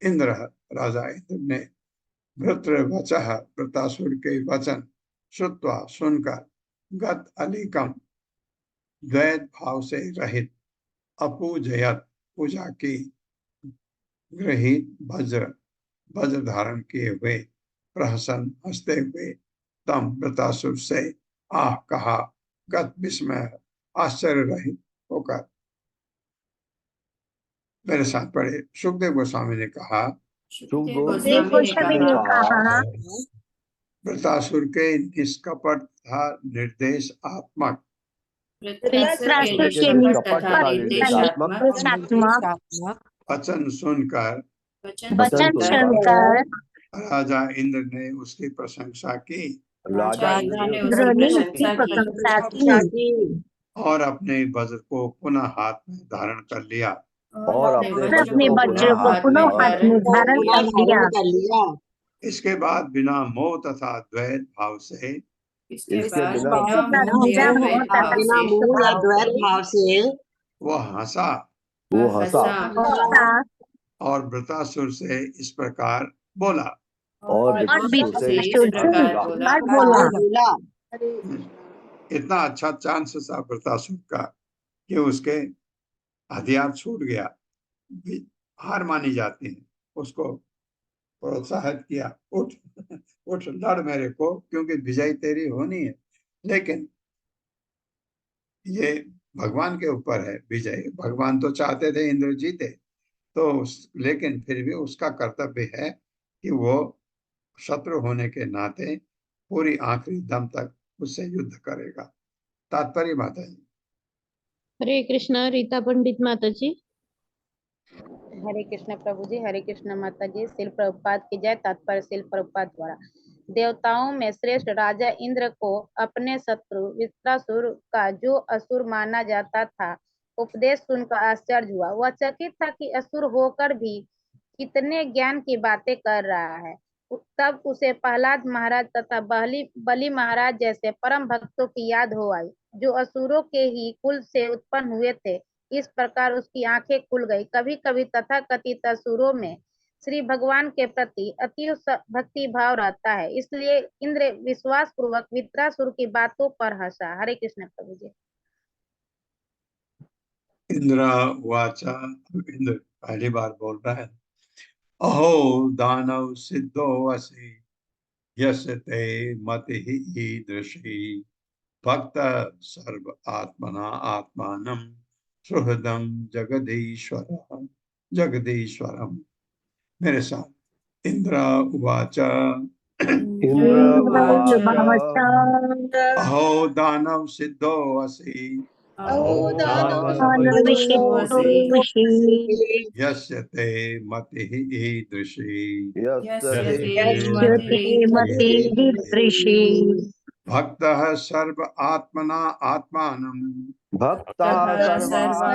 Speaker 1: इंद्र राजा इंद्र ने वृत्रवचः वृतासुर के वचन श्रुत्वा सुनकर गत अलीकम द्वैत भाव से रहित अपूजयत पूजा की गृहीत वज्र धारण किए हुए प्रहसन हंसते हुए तम वृतासुर से आह कहा गत विस्मय आश्चर्य रहित होकर। मेरे साथ पढ़े। सुखदेव गोस्वामी ने कहा,
Speaker 4: सुखदेव
Speaker 6: देव
Speaker 4: गोस्वामी ने कहा,
Speaker 1: वृतासुर के निष्कपट तथा निर्देशात्मक
Speaker 4: वृत्रासुर के
Speaker 6: के
Speaker 4: निष्कपट तथा निर्देशात्मक
Speaker 6: निर्देशात्मक
Speaker 1: वचन सुनकर
Speaker 4: वचन
Speaker 6: वचन
Speaker 4: सुनकर
Speaker 6: सुनकर
Speaker 1: राजा इंद्र ने उसकी प्रशंसा की
Speaker 4: राजा इंद्र ने उसकी
Speaker 6: इंद्र ने उसकी
Speaker 4: प्रशंसा की
Speaker 6: प्रशंसा की
Speaker 1: और अपने वज्र को पुनः हाथ में धारण कर लिया।
Speaker 4: और अपने
Speaker 6: और
Speaker 4: वज्र
Speaker 6: अपने
Speaker 4: को
Speaker 6: वज्र को पुनः हाथ में धारण कर लिया।
Speaker 1: इसके बाद बिना मोह तथा द्वैत भाव से
Speaker 4: इसके
Speaker 3: इसके
Speaker 4: बाद
Speaker 3: बिना
Speaker 4: बिना मोह या द्वैत भाव
Speaker 3: बिना
Speaker 4: से
Speaker 3: मोह या द्वैत भाव से
Speaker 1: वह हंसा
Speaker 3: वो हंसा
Speaker 1: और वृतासुर से इस प्रकार बोला।
Speaker 3: और
Speaker 4: वृत्रासुर से इस
Speaker 6: वृत्रासुर से
Speaker 4: प्रकार बोला,
Speaker 6: बोला।
Speaker 1: इतना अच्छा चांस था वृतासुर का कि उसके हथियार छूट गया। हार मानी जाती है। उसको प्रोत्साहित किया, उठ उठ लड़ मेरे को, क्योंकि विजय तेरी होनी है। लेकिन ये भगवान के ऊपर है विजय। भगवान तो चाहते थे इंद्र जीते, तो लेकिन फिर भी उसका कर्तव्य है कि वो शत्रु होने के नाते पूरी आखिरी दम तक उससे युद्ध करेगा। तात्पर्य माता जी।
Speaker 2: हरे कृष्णा रीता पंडित माता जी।
Speaker 9: हरे कृष्ण प्रभु जी, हरे कृष्ण माता जी। शिल प्रभुपाद की जय। तात्पर्य शिल प्रभुपाद द्वारा। देवताओं में श्रेष्ठ राजा इंद्र को अपने शत्रु वृत्रासुर का जो असुर माना जाता था उपदेश सुनकर आश्चर्य हुआ। वह चकित था कि असुर होकर भी कितने ज्ञान की बातें कर रहा है। तब उसे प्रहलाद महाराज तथा बलि महाराज जैसे परम भक्तों की याद हो आई, जो असुरों के ही कुल से उत्पन्न हुए थे। इस प्रकार उसकी आंखें खुल गई। कभी कभी तथाकथित असुरों में श्री भगवान के प्रति अति भक्ति भाव रहता है, इसलिए इंद्र विश्वास पूर्वक वृत्रासुर की बातों पर हंसा। हरे कृष्ण प्रभु जी।
Speaker 1: इंद्र वाचा, इंद्र पहली बार बोल रहा है। अहो दानव सिद्धो असि यस्ते मति ईदृशी भक्त सर्व आत्मना आत्मानं सुहृदं जगदीश्वरम। मेरे साथ। इंद्र उवाच
Speaker 3: इंद्र उवाच
Speaker 1: अहो दानव सिद्धो असि
Speaker 6: दानविषिद्धोषि
Speaker 1: यस्य ते मतिः ईदृशी
Speaker 6: यस्ते मतिर्दृशि
Speaker 1: भक्तः सर्व आत्मना आत्मानं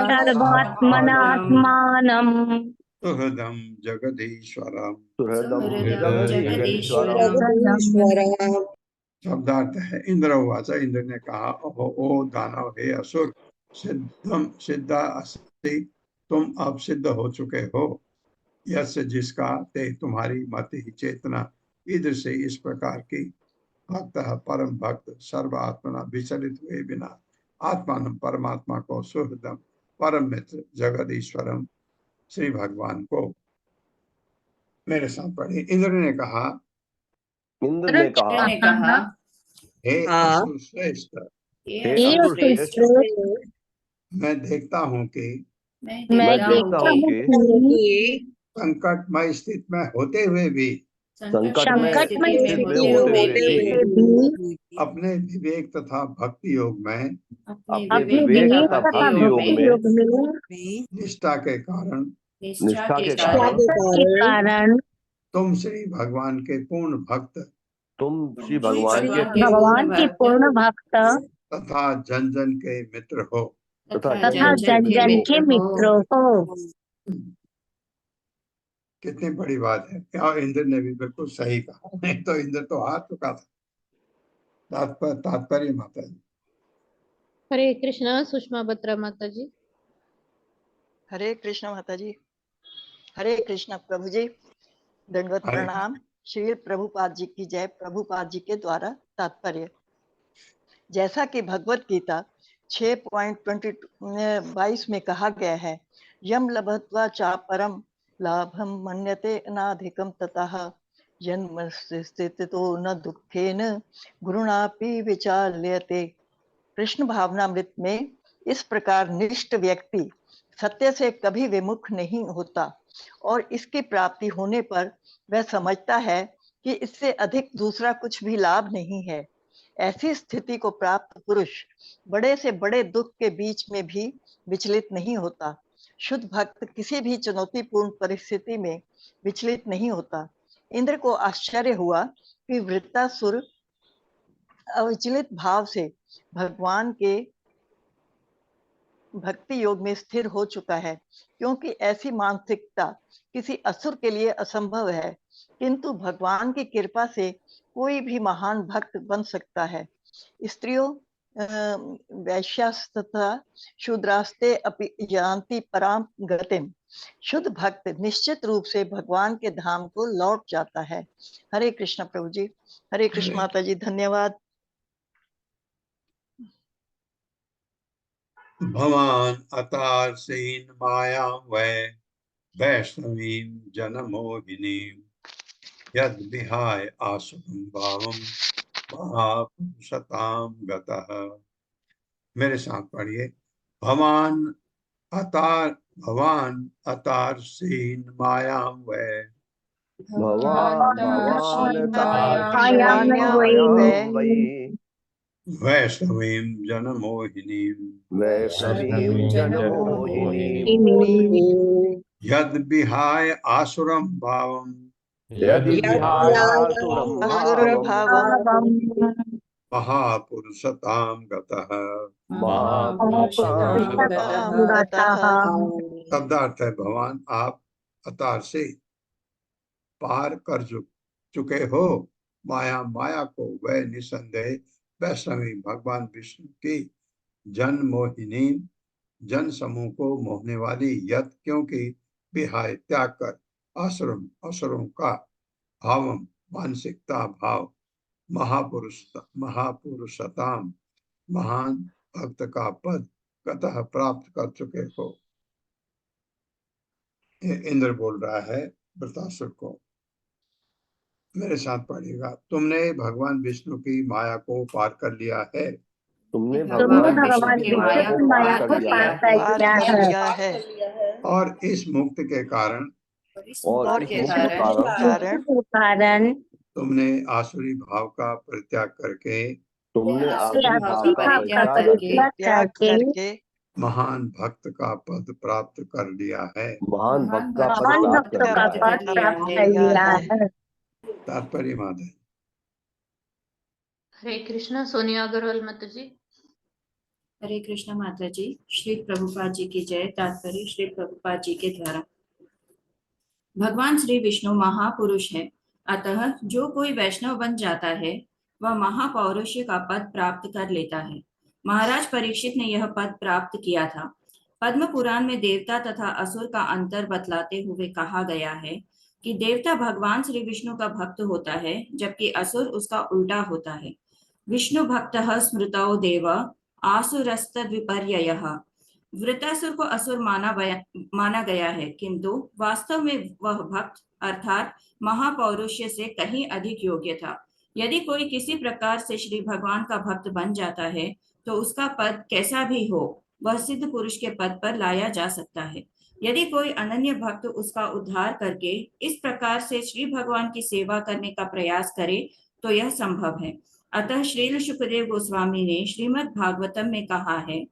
Speaker 6: सर्वात्मनात्मानं
Speaker 1: सुहृदं जगदीश्वरम्। शब्दार्थ है इंद्र उवाच, इंद्र ने कहा, ओ दानव हे असुर, सिद्धा अस्ति, तुम अब सिद्ध हो चुके हो। यस्य जिसका ते तुम्हारी मति चेतना इधर से इस प्रकार की भक्त परम भक्त सर्वात्मना विचलित हुए बिना आत्मान परमात्मा को सुहृदम परम मित्र जगदीश्वरम श्री भगवान को। मेरे साथ पढ़े। इंद्र ने कहा, हे असुर श्रेष्ठ, मैं देखता हूँ कि संकटमय स्थिति में होते हुए भी अपने विवेक तथा भक्ति योग में निष्ठा के कारण तुम श्री भगवान के पूर्ण भक्त
Speaker 6: भगवान के पूर्ण भक्त
Speaker 1: तथा जन जन के मित्र हो।
Speaker 6: तथा जन जन के मित्र हो।
Speaker 1: कितनी बड़ी बात है। क्या इंद्र ने भी बिल्कुल सही कहा, नहीं तो इंद्र तो हार चुका था। तात्पर्य माता जी।
Speaker 2: हरे कृष्णा सुषमा बत्रा माता जी।
Speaker 10: हरे कृष्ण माता जी। हरे कृष्ण प्रभु जी, दंडवत प्रणाम। श्री प्रभुपाद जी की जय। प्रभुपाद जी के द्वारा तात्पर्य, जैसा कि भगवत गीता 6.22 में कहा गया है, यम लभत्वा चा परम लाभम मन्यते अनाधिकम ततः जन्म स्थितो न दुखेन गुरुणापि विचाल्यते। कृष्ण भावनामृत में इस प्रकार निष्ठ व्यक्ति सत्य से कभी विमुख नहीं होता और इसकी प्राप्ति होने पर वह समझता है कि इससे अधिक दूसरा कुछ भी लाभ नहीं है। ऐसी स्थिति को प्राप्त पुरुष बड़े से बड़े दुख के बीच में भी विचलित नहीं होता। शुद्ध भक्त किसी भी चुनौतीपूर्ण परिस्थिति में विचलित नहीं होता। इंद्र को आश्चर्य हुआ कि वृत्तासुर अविचलित भाव से भगवान के भक्ति योग में स्थिर हो चुका है, क्योंकि ऐसी मानसिकता किसी असुर के लिए असंभव है, किंतु भगवान की कृपा से कोई भी महान भक्त बन सकता है। स्त्रियों वैश्यास तथा शूद्रास्ते अपि जानती पराम गतिम। शुद्ध भक्त निश्चित रूप से भगवान के धाम को लौट जाता है। हरे कृष्ण प्रभु जी। हरे कृष्ण माता जी, धन्यवाद।
Speaker 1: भवान अतारसीन मायां वैष्णवीं जनमोहिनीं यद विहाय आसुरं भावं महापुरुषतां गतः। मेरे साथ पढ़िए। भवान अतारसीन मायां वैष्णवीं जनमोहिनीं यद विहाय आसुरं भावं महापुरुषतां गतः। शब्दार्थ है, भगवान आप अतार से पार कर चुके हो माया को। वह निसंदेह वैष्णवी भगवान विष्णु की जन मोहिनी जन समूह को मोहने वाली यत, क्योंकि विहाय त्याग कर असुरों का भावम मानसिकता भाव महापुरुषताम महान भक्त का पद कतः प्राप्त कर चुके हो। इंद्र बोल रहा है वृत्तासुर को। मेरे साथ पढ़िएगा। तुमने भगवान विष्णु की माया को पार कर लिया है।
Speaker 6: तुमने भगवान विष्णु की माया को पार कर लिया है।
Speaker 1: और इस मुक्त के कारण तुमने आसुरी भाव का परित्याग करके
Speaker 3: तुमने
Speaker 6: आपसी
Speaker 3: आपसी भाव का
Speaker 6: भाव का
Speaker 3: परित्याग करके
Speaker 6: परित्याग
Speaker 10: त्याग
Speaker 6: करके
Speaker 10: करके
Speaker 1: महान भक्त का पद प्राप्त कर लिया है।
Speaker 3: महान भक्त का पद
Speaker 6: महान
Speaker 3: प्राप्त
Speaker 6: भक्तों का
Speaker 3: कर लिया है।
Speaker 6: पद प्राप्त कर लिया है।
Speaker 1: तात्पर्य माता।
Speaker 2: हरे कृष्णा सोनिया अग्रवाल माता जी।
Speaker 11: हरे कृष्णा माता जी। श्री प्रभुपाद जी की जय। तात्पर्य श्री प्रभुपाद जी के द्वारा। भगवान श्री विष्णु महापुरुष है, अतः जो कोई वैष्णव बन जाता है वह महापौरुषे का पद प्राप्त कर लेता है। महाराज परीक्षित ने यह पद प्राप्त किया था। पद्म पुराण में देवता तथा असुर का अंतर बतलाते हुए कहा गया है कि देवता भगवान श्री विष्णु का भक्त होता है, जबकि असुर उसका उल्टा होता है। विष्णु भक्तः स्मृतौ देव आसुरस्तद्विपर्ययः। वृत्रासुर को असुर माना गया है, किंतु वास्तव में वह भक्त अर्थात महापौरुष्य से कहीं अधिक योग्य था। यदि कोई किसी प्रकार से श्री भगवान का भक्त बन जाता है तो उसका पद कैसा भी हो वह सिद्ध पुरुष के पद पर लाया जा सकता है। यदि कोई अनन्य भक्त उसका उद्धार करके इस प्रकार से श्री भगवान की सेवा करने का प्रयास करे तो यह संभव है। अतः श्रील शुकदेव गोस्वामी ने श्रीमद् भागवतम में कहा है,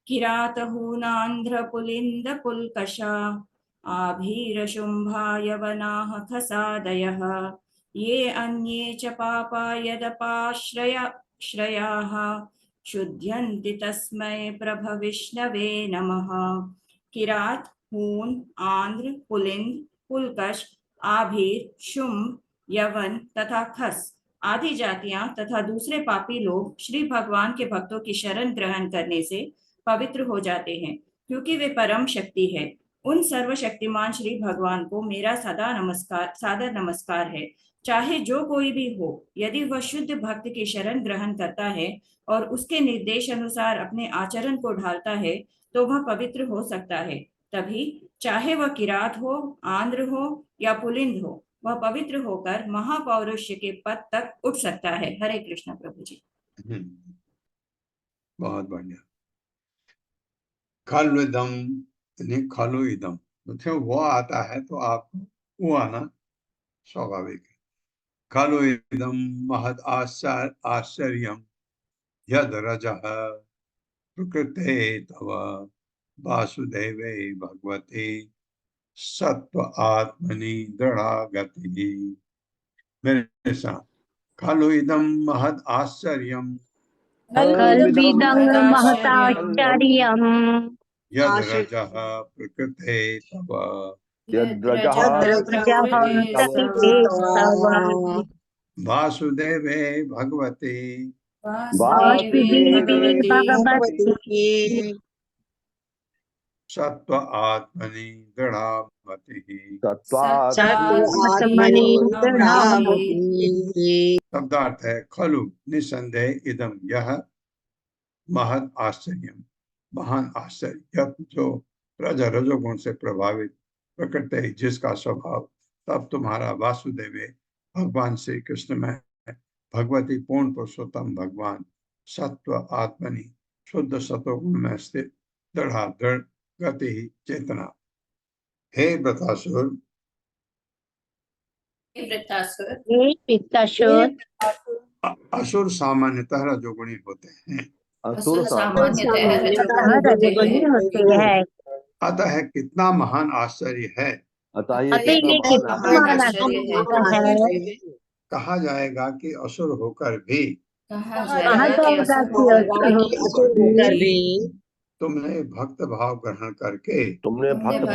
Speaker 11: किरातहूनांध्र पुलिंद पुलकशा आभीरशुंभा यवनाः खसादयः ये अन्ये च पापा यदपाश्रयाः शुध्यन्ति तस्मै प्रभविष्णवे नमः। किरात, हून, आंध्र, पुलिंद, पुलकश, आभीर, शुंभ, यवन तथा खस आदि जातियां तथा दूसरे पापी लोग श्री भगवान के भक्तों की शरण ग्रहण करने से पवित्र हो जाते हैं, क्योंकि वे परम शक्ति है। उन सर्वशक्तिमान श्री भगवान को मेरा सादर नमस्कार है। चाहे जो कोई भी हो, यदि वह शुद्ध भक्त की शरण ग्रहण करता है और उसके निर्देश अनुसार अपने आचरण को ढालता है तो वह पवित्र हो सकता है। तभी चाहे वह किरात हो, आंध्र हो या पुलिंद हो, वह पवित्र होकर महापौरुष्य के पद तक उठ सकता है। हरे कृष्ण प्रभु जी।
Speaker 1: बहुत बढ़िया। खलु इदम खलु इदम, तो वो आता है तो आपको वो आना स्वाभाविक है। खलु इदम महद आश्चर्यम यद रजः प्रकृते तव वासुदेवे भगवते सत्व आत्मनि दृढ़ा गति। मेरे साथ, खलु इदम महद आश्चर्यम
Speaker 6: कल्विदं महताश्चर्यम्
Speaker 1: यद रजः प्रकृते तव
Speaker 3: यद्रजः
Speaker 6: प्रकृते तव
Speaker 1: वासुदेवे भगवते
Speaker 6: वासुदेवे भगवती
Speaker 1: सत्व आत्मनि दृढ़ा मतिः।
Speaker 6: सत्त्वात्मनि दृढ़ामति।
Speaker 1: शब्दार्थ है खलु निसंदेह, इदम यह, महद आश्चर्यम महान आश्चर्य, यह जो रजोगुण से प्रभावित प्रकृति जिसका स्वभाव, तब तुम्हारा वासुदेवे भगवान श्री कृष्ण में भगवती पूर्ण पुरुषोत्तम भगवान सत्व आत्मनि शुद्ध सतोगुण में स्थित दृढ़ गति ही चेतना। हे वृत्रासुर, असुर सामान्यतः रजोगुणी होते हैं।
Speaker 3: असुर
Speaker 6: सामान्यतः रजोगुणी होते हैं।
Speaker 1: अतः कितना महान आश्चर्य है,
Speaker 3: अतः
Speaker 6: ये कितना महान आश्चर्य है।
Speaker 1: कहा जाएगा कि असुर होकर भी
Speaker 6: कहा जाएगा कि असुर होकर भी
Speaker 1: तुमने भक्त भाव ग्रहण करके
Speaker 6: ग्रहण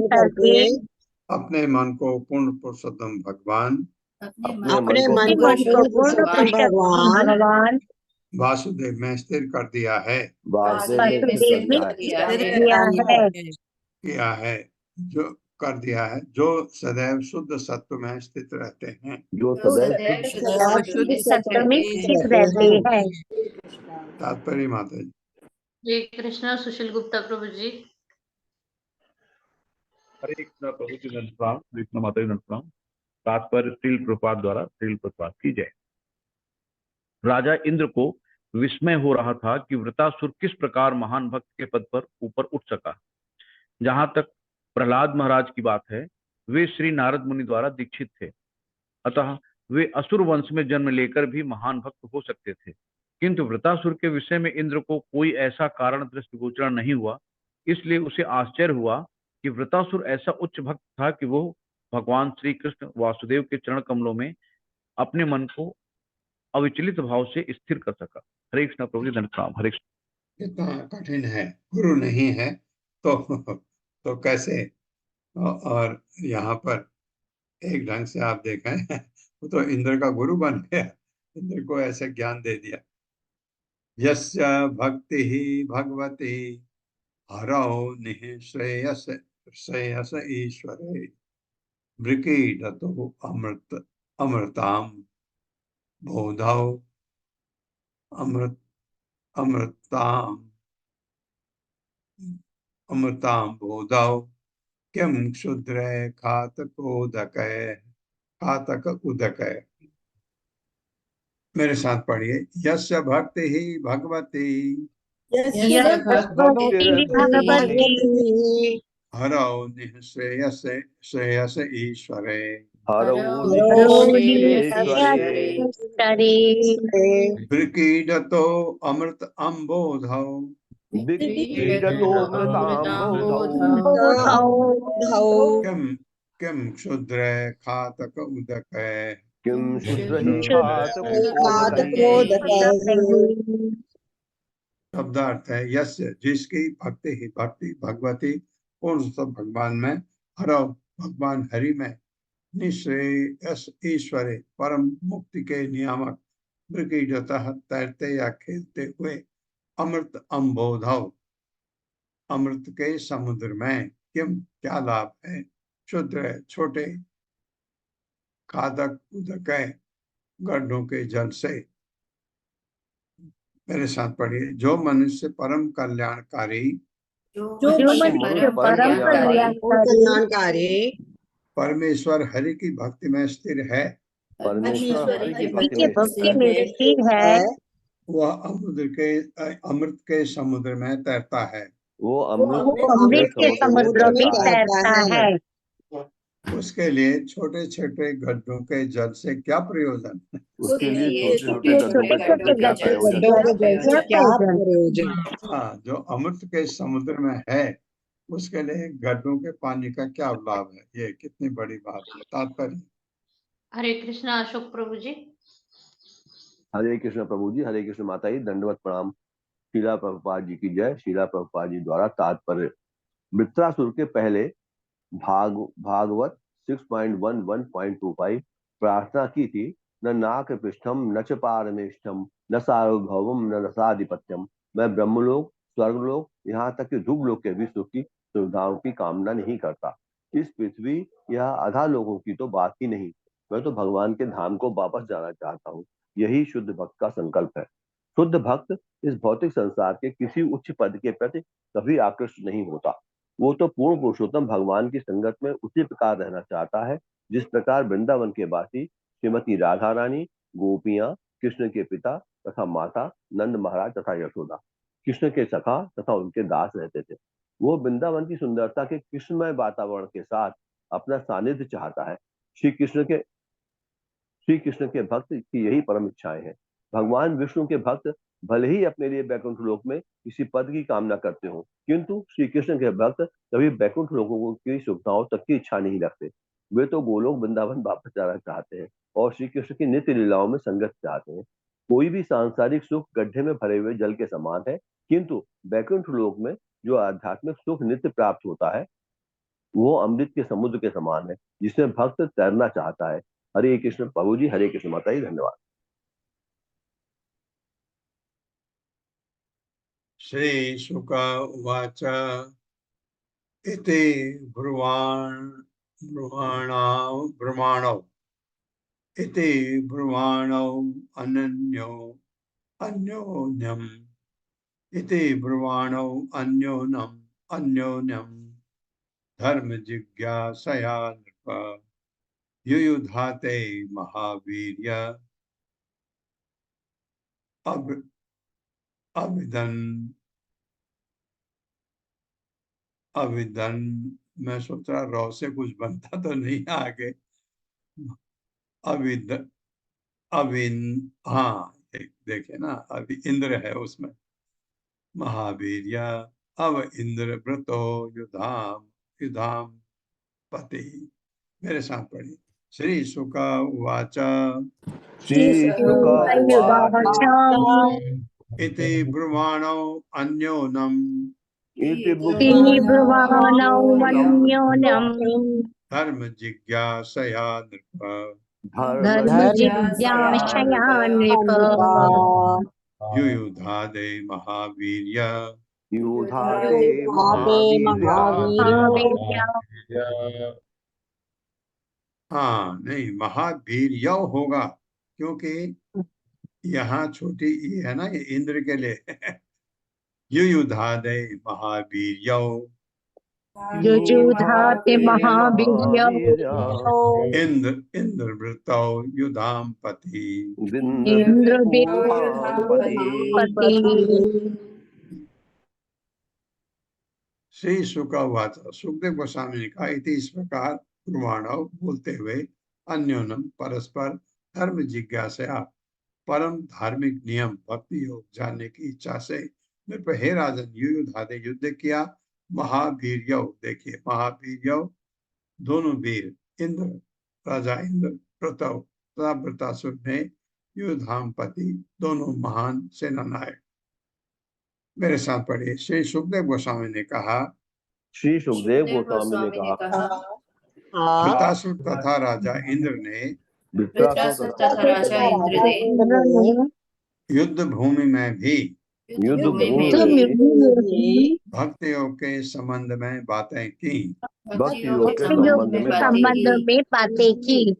Speaker 6: करके
Speaker 1: अपने मन को पूर्ण पुरुषोत्तम भगवान
Speaker 6: अपने मन को पूर्ण पुरुषोत्तम भगवान
Speaker 1: वासुदेव में स्थिर कर दिया है। किया है जो कर दिया है, जो सदैव शुद्ध सत्व में स्थित रहते हैं,
Speaker 3: जो सदैव
Speaker 6: शुद्ध सत्व में स्थित रहते हैं।
Speaker 1: तात्पर्य माता जी।
Speaker 2: जय कृष्णा सुशील गुप्ता प्रभु जी।
Speaker 12: हरे कृष्णा प्रभु जी नमस्कार। कृष्ण माता जी नमस्कार। तात्पर्य श्रील प्रभुपाद द्वारा श्रील प्रभुपाद की जय। राजा इंद्र को विस्मय हो रहा था कि वृत्रासुर किस प्रकार महान भक्त के पद पर ऊपर उठ सका। जहां तक प्रहलाद महाराज की बात है, वे श्री नारद मुनि द्वारा दीक्षित थे, अतः वे असुर वंश में जन्म लेकर भी महान भक्त हो सकते थे, किंतु वृतासुर के विषय में इंद्र को कोई ऐसा कारण दृष्टिगोचर नहीं हुआ। इसलिए उसे आश्चर्य हुआ कि वृतासुर ऐसा उच्च भक्त था कि वो भगवान श्री कृष्ण वासुदेव के चरण कमलों में अपने मन को अविचलित भाव से स्थिर कर सका। हरे कृष्ण प्रभु जी, धन्यवाद प्रणाम। हरे कृष्ण।
Speaker 1: कितना कठिन है, गुरु नहीं है तो कैसे। और यहाँ पर एक ढंग से आप देखें वो तो इंद्र का गुरु बन गया, इंद्र को ऐसे ज्ञान दे दिया। यस्य भक्ति भगवती हरौ निःश्रेयस श्रेयस ईश्वरे वृकीडतो अमृताम बोधौ अमृताम बोधौ किम क्षुद्र खातक उदकै। मेरे साथ पढ़िए। यस्य भक्ति ही भगवती हरौ निःश्रेयस श्रेयस ईश्वरे विकीडतो अमृत अम्बोधौ किम क्षुद्र खातक उदकै। शब्दार्थ है यस्य जिसकी भक्ति ही भक्ति भगवती पूर्ण सब भगवान में, हरौ भगवान हरि में, निःश्रेयस ईश्वरे परम मुक्ति के नियामक, वृकीडतः तैरते या खेलते हुए, अमृत अम्बोधौ अमृत के समुद्र में, किम क्या लाभ है, क्षुद्र छोटे, खादक उदकै गड्ढों के जल से। मेरे साथ पढ़िए। जो मनुष्य परम कल्याणकारी परमेश्वर हरि की भक्ति में स्थिर है, वह अमृत के समुद्र में तैरता है।
Speaker 6: वो अमृत के समुद्र में तैरता है।
Speaker 1: उसके लिए छोटे छोटे गड्ढों के जल से क्या प्रयोजन।
Speaker 6: उसके लिए छोटे छोटे गड्ढों के जल से क्या प्रयोजन।
Speaker 1: हाँ, जो अमृत के समुद्र में है उसके लिए गड्ढों के पानी का क्या लाभ है। ये कितनी बड़ी बात है। तात्पर्य।
Speaker 2: हरे कृष्णा अशोक प्रभु जी।
Speaker 13: हरे कृष्ण प्रभु जी, हरे कृष्ण माता जी, दंडवत प्रणाम। शीला प्रभुपाद जी की जय। शीला प्रभुपाद जी द्वारा तात्पर्य। वृत्रासुर के पहले भागवत 6.11.25 प्रार्थना की थी, न नाक पृष्ठम न च पारमेष्ठम न सार्वभौमम न रसाधिपत्यम। मैं ब्रह्मलोक, स्वर्गलोक, यहाँ तक कि ध्रुवलोक के भी सुख की सुविधाओं की कामना नहीं करता। इस पृथ्वी या अधा लोगों की तो बात ही नहीं, मैं तो भगवान के धाम को वापस जाना चाहता हूँ। यही शुद्ध भक्त का संकल्प है। शुद्ध भक्त इस भौतिक संसार के किसी उच्च पद के प्रति कभी आकृष्ट नहीं होता। वो तो पूर्ण पुरुषोत्तम भगवान की संगत में उसी प्रकार रहना चाहता है जिस प्रकार वृंदावन के वासी श्रीमती राधा रानी, गोपियां, कृष्ण के पिता तथा माता नंद महाराज तथा यशोदा, कृष्ण के सखा तथा उनके दास रहते थे। वो वृंदावन की सुंदरता के कृष्णमय वातावरण के साथ अपना सानिध्य चाहता है। श्री कृष्ण के भक्त की यही परम इच्छाएं हैं। भगवान विष्णु के भक्त भले ही अपने लिए बैकुंठ लोक में किसी पद की कामना करते हो, किंतु श्री कृष्ण के भक्त कभी बैकुंठ लोकों की सुविधाओं तक की इच्छा नहीं रखते। वे तो गोलोक वृंदावन वापस जाना चाहते हैं और श्री कृष्ण की नित्य लीलाओं में संगत चाहते हैं। कोई भी सांसारिक सुख गड्ढे में भरे हुए जल के समान है, किंतु बैकुंठ लोक में जो आध्यात्मिक सुख नित्य प्राप्त होता है वो अमृत के समुद्र के समान है, जिसमें भक्त तैरना चाहता है। हरे कृष्ण प्रभु जी, हरे कृष्ण माता जी, धन्यवाद।
Speaker 1: श्री शुक उवाच इति ब्रुवाणौ इति ब्रुवाणौ अन्योन्यम् इति ब्रुवाणौ अन्योन्यम् धर्म जिज्ञासया नृप युयुधाते महावीर्य अभिदन। मैं सोच रहा रौ से कुछ बनता तो नहीं आगे। हाँ देखे ना, अभी इंद्र है उसमें। महावीर्य अव इंद्र व्रतो युधाम युधाम पति। मेरे साथ पढ़िए। श्री शुक उवाच इति ब्रुवाणो अन्योनम् धर्म जिज्ञासया नृप युयुधादे महावीर्य हाँ नहीं, महावीर्य होगा, क्योंकि यहाँ छोटी ई है ना, ये इंद्र के लिए। युयुधादे महावीर्य इंद्र इंद्र वृतौ युधाम पति। श्री शुक उवाच सुखदेव गोस्वामी ने कहा, इति इस प्रकार ब्रुवाणव बोलते हुए अन्योन्यम परस्पर धर्म जिज्ञासा परम धार्मिक नियम भक्ति योग जानने की इच्छा से हे राजन युयुधादे युद्ध किया महावीर्य। देखिए महावीर्य दोनों वीर इंद्र राजा इंद्र व्रतव तथा वृतासुर ने युधाम पति दोनों महान सेनानायक। मेरे साथ पढ़िए। श्री सुखदेव गोस्वामी ने कहा,
Speaker 13: श्री सुखदेव गोस्वामी ने कहा,
Speaker 1: वृतासुर तथा राजा इंद्र ने युद्ध भूमि में भी भक्ति योग के संबंध में बातें की।
Speaker 6: भक्ति योग के संबंध में बातें की।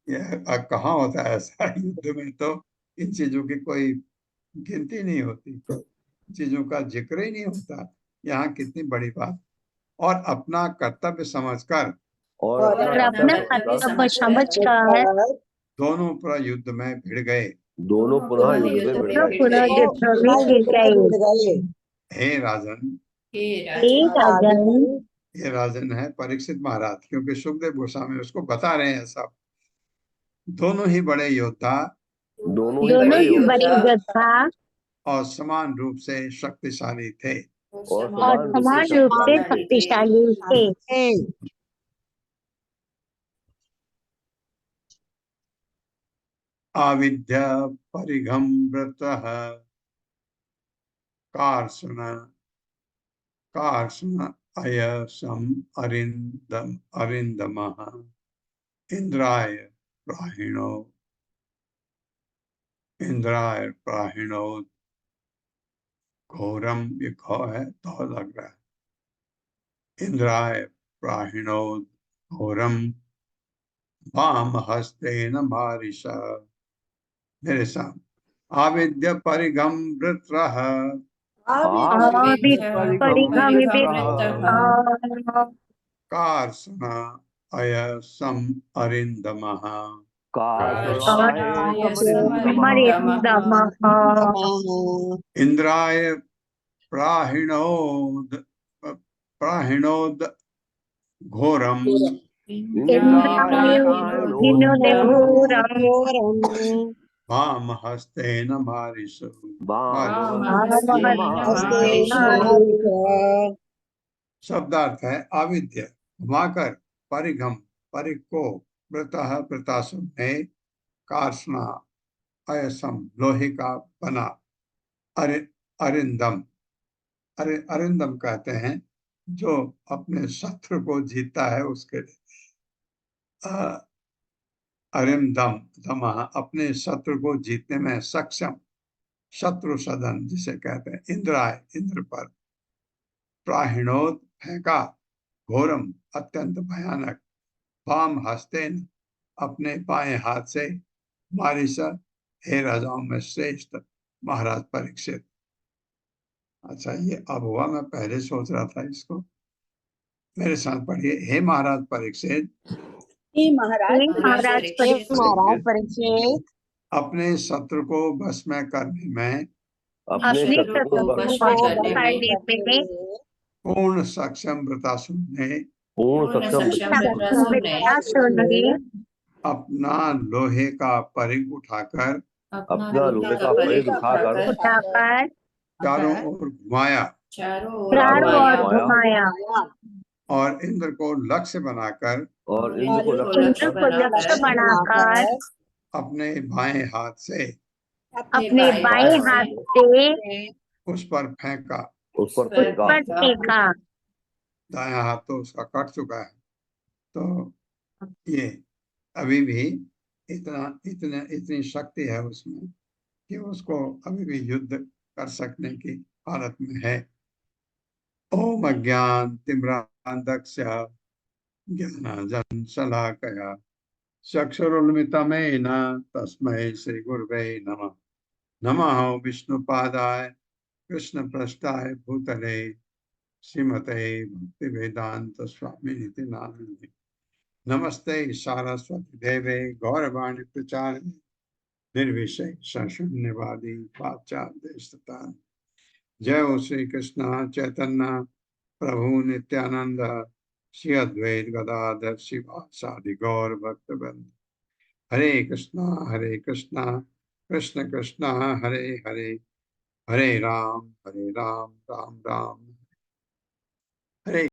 Speaker 1: कहाँ होता है ऐसा? युद्ध में तो इन चीजों की कोई गिनती नहीं होती, चीजों का जिक्र ही नहीं होता। यहाँ कितनी बड़ी बात। और अपना कर्तव्य समझकर दोनों पुनः युद्ध में भिड़ गए। हे राजन, ये राजन है परीक्षित महाराज, क्योंकि सुखदेव गोस्वामी उसको बता रहे हैं सब। दोनों ही बड़े योद्धा, और समान रूप से शक्तिशाली थे। आविद्या परिघम व्रतः कार्षण अयसम अरिंदमः इंद्राय प्राहिणो घोरम। ये घो है तो लग रहा है। इंद्राय प्राहिणो घोरम वाम हस्तेन मारिष। मेरे साथ आविद्य परिघम वृत्रः कार्षण अयसम अरिंदमः इंद्राय प्राहिणोद घोरम वाम हस्तेन मारिषु। शब्दार्थ है आविद्य घुमाकर, परिघम परिघ को, व्रतः वृतासुर ने, कार्षणा अयसम लोहे का बना, अरिंदम अरिंदम कहते हैं जो अपने शत्रु को जीतता है उसके लिए। अरिंदम दमः अपने शत्रु को जीतने में सक्षम, शत्रु सदन जिसे कहते हैं। इंद्राय इंद्र पर, प्राहिणोद फेंका, घोरम अत्यंत भयानक, वाम हस्तेन अपने बाएं हाथ से, मारिष हे राजाओं में श्रेष्ठ महाराज परीक्षित। अच्छा ये अब हुआ, मैं पहले सोच रहा था इसको। मेरे साथ पढ़िए। हे महाराज परीक्षित, अपने शत्रु को वश में करने में पूर्ण सक्षम वृतासुर ने अपना लोहे का परिघ उठाकर
Speaker 13: अपना लोहे का परिघ उठाकर
Speaker 1: चारों ओर घुमाया
Speaker 6: चारों ओर घुमाया
Speaker 1: और इंद्र को लक्ष्य बनाकर
Speaker 6: इंद्र को लक्ष्य बनाकर
Speaker 1: अपने बाएं हाथ से
Speaker 6: अपने बाएं हाथ से
Speaker 1: उस पर फेंका।
Speaker 13: उस पर
Speaker 6: फेंका।
Speaker 1: दायां हाथ तो उसका कट चुका है, तो ये अभी भी इतनी शक्ति है उसमें कि उसको अभी भी युद्ध कर सकने की हालत में है। ओम अज्ञान तिम्रांधस्य ज्ञानांजन शलाकया चक्षुरुन्मिलितमेन तस्मै श्री गुरवे नमः। नमः विष्णुपादाय कृष्ण पृष्ठाय भूतले श्रीमते भक्ति वेदांत स्वामिनिति नामिने। नमस्ते सारस्वती देवे गौरवाणी प्रचारिणे निर्विशेष शून्यवादी पाश्चात्य। जय हो श्री कृष्ण चैतन्य प्रभु नित्यानंद श्री अद्वैत गदाधर शिवासादि गौर भक्तवृंद। हरे कृष्णा कृष्ण कृष्ण हरे हरे, हरे राम राम राम हरे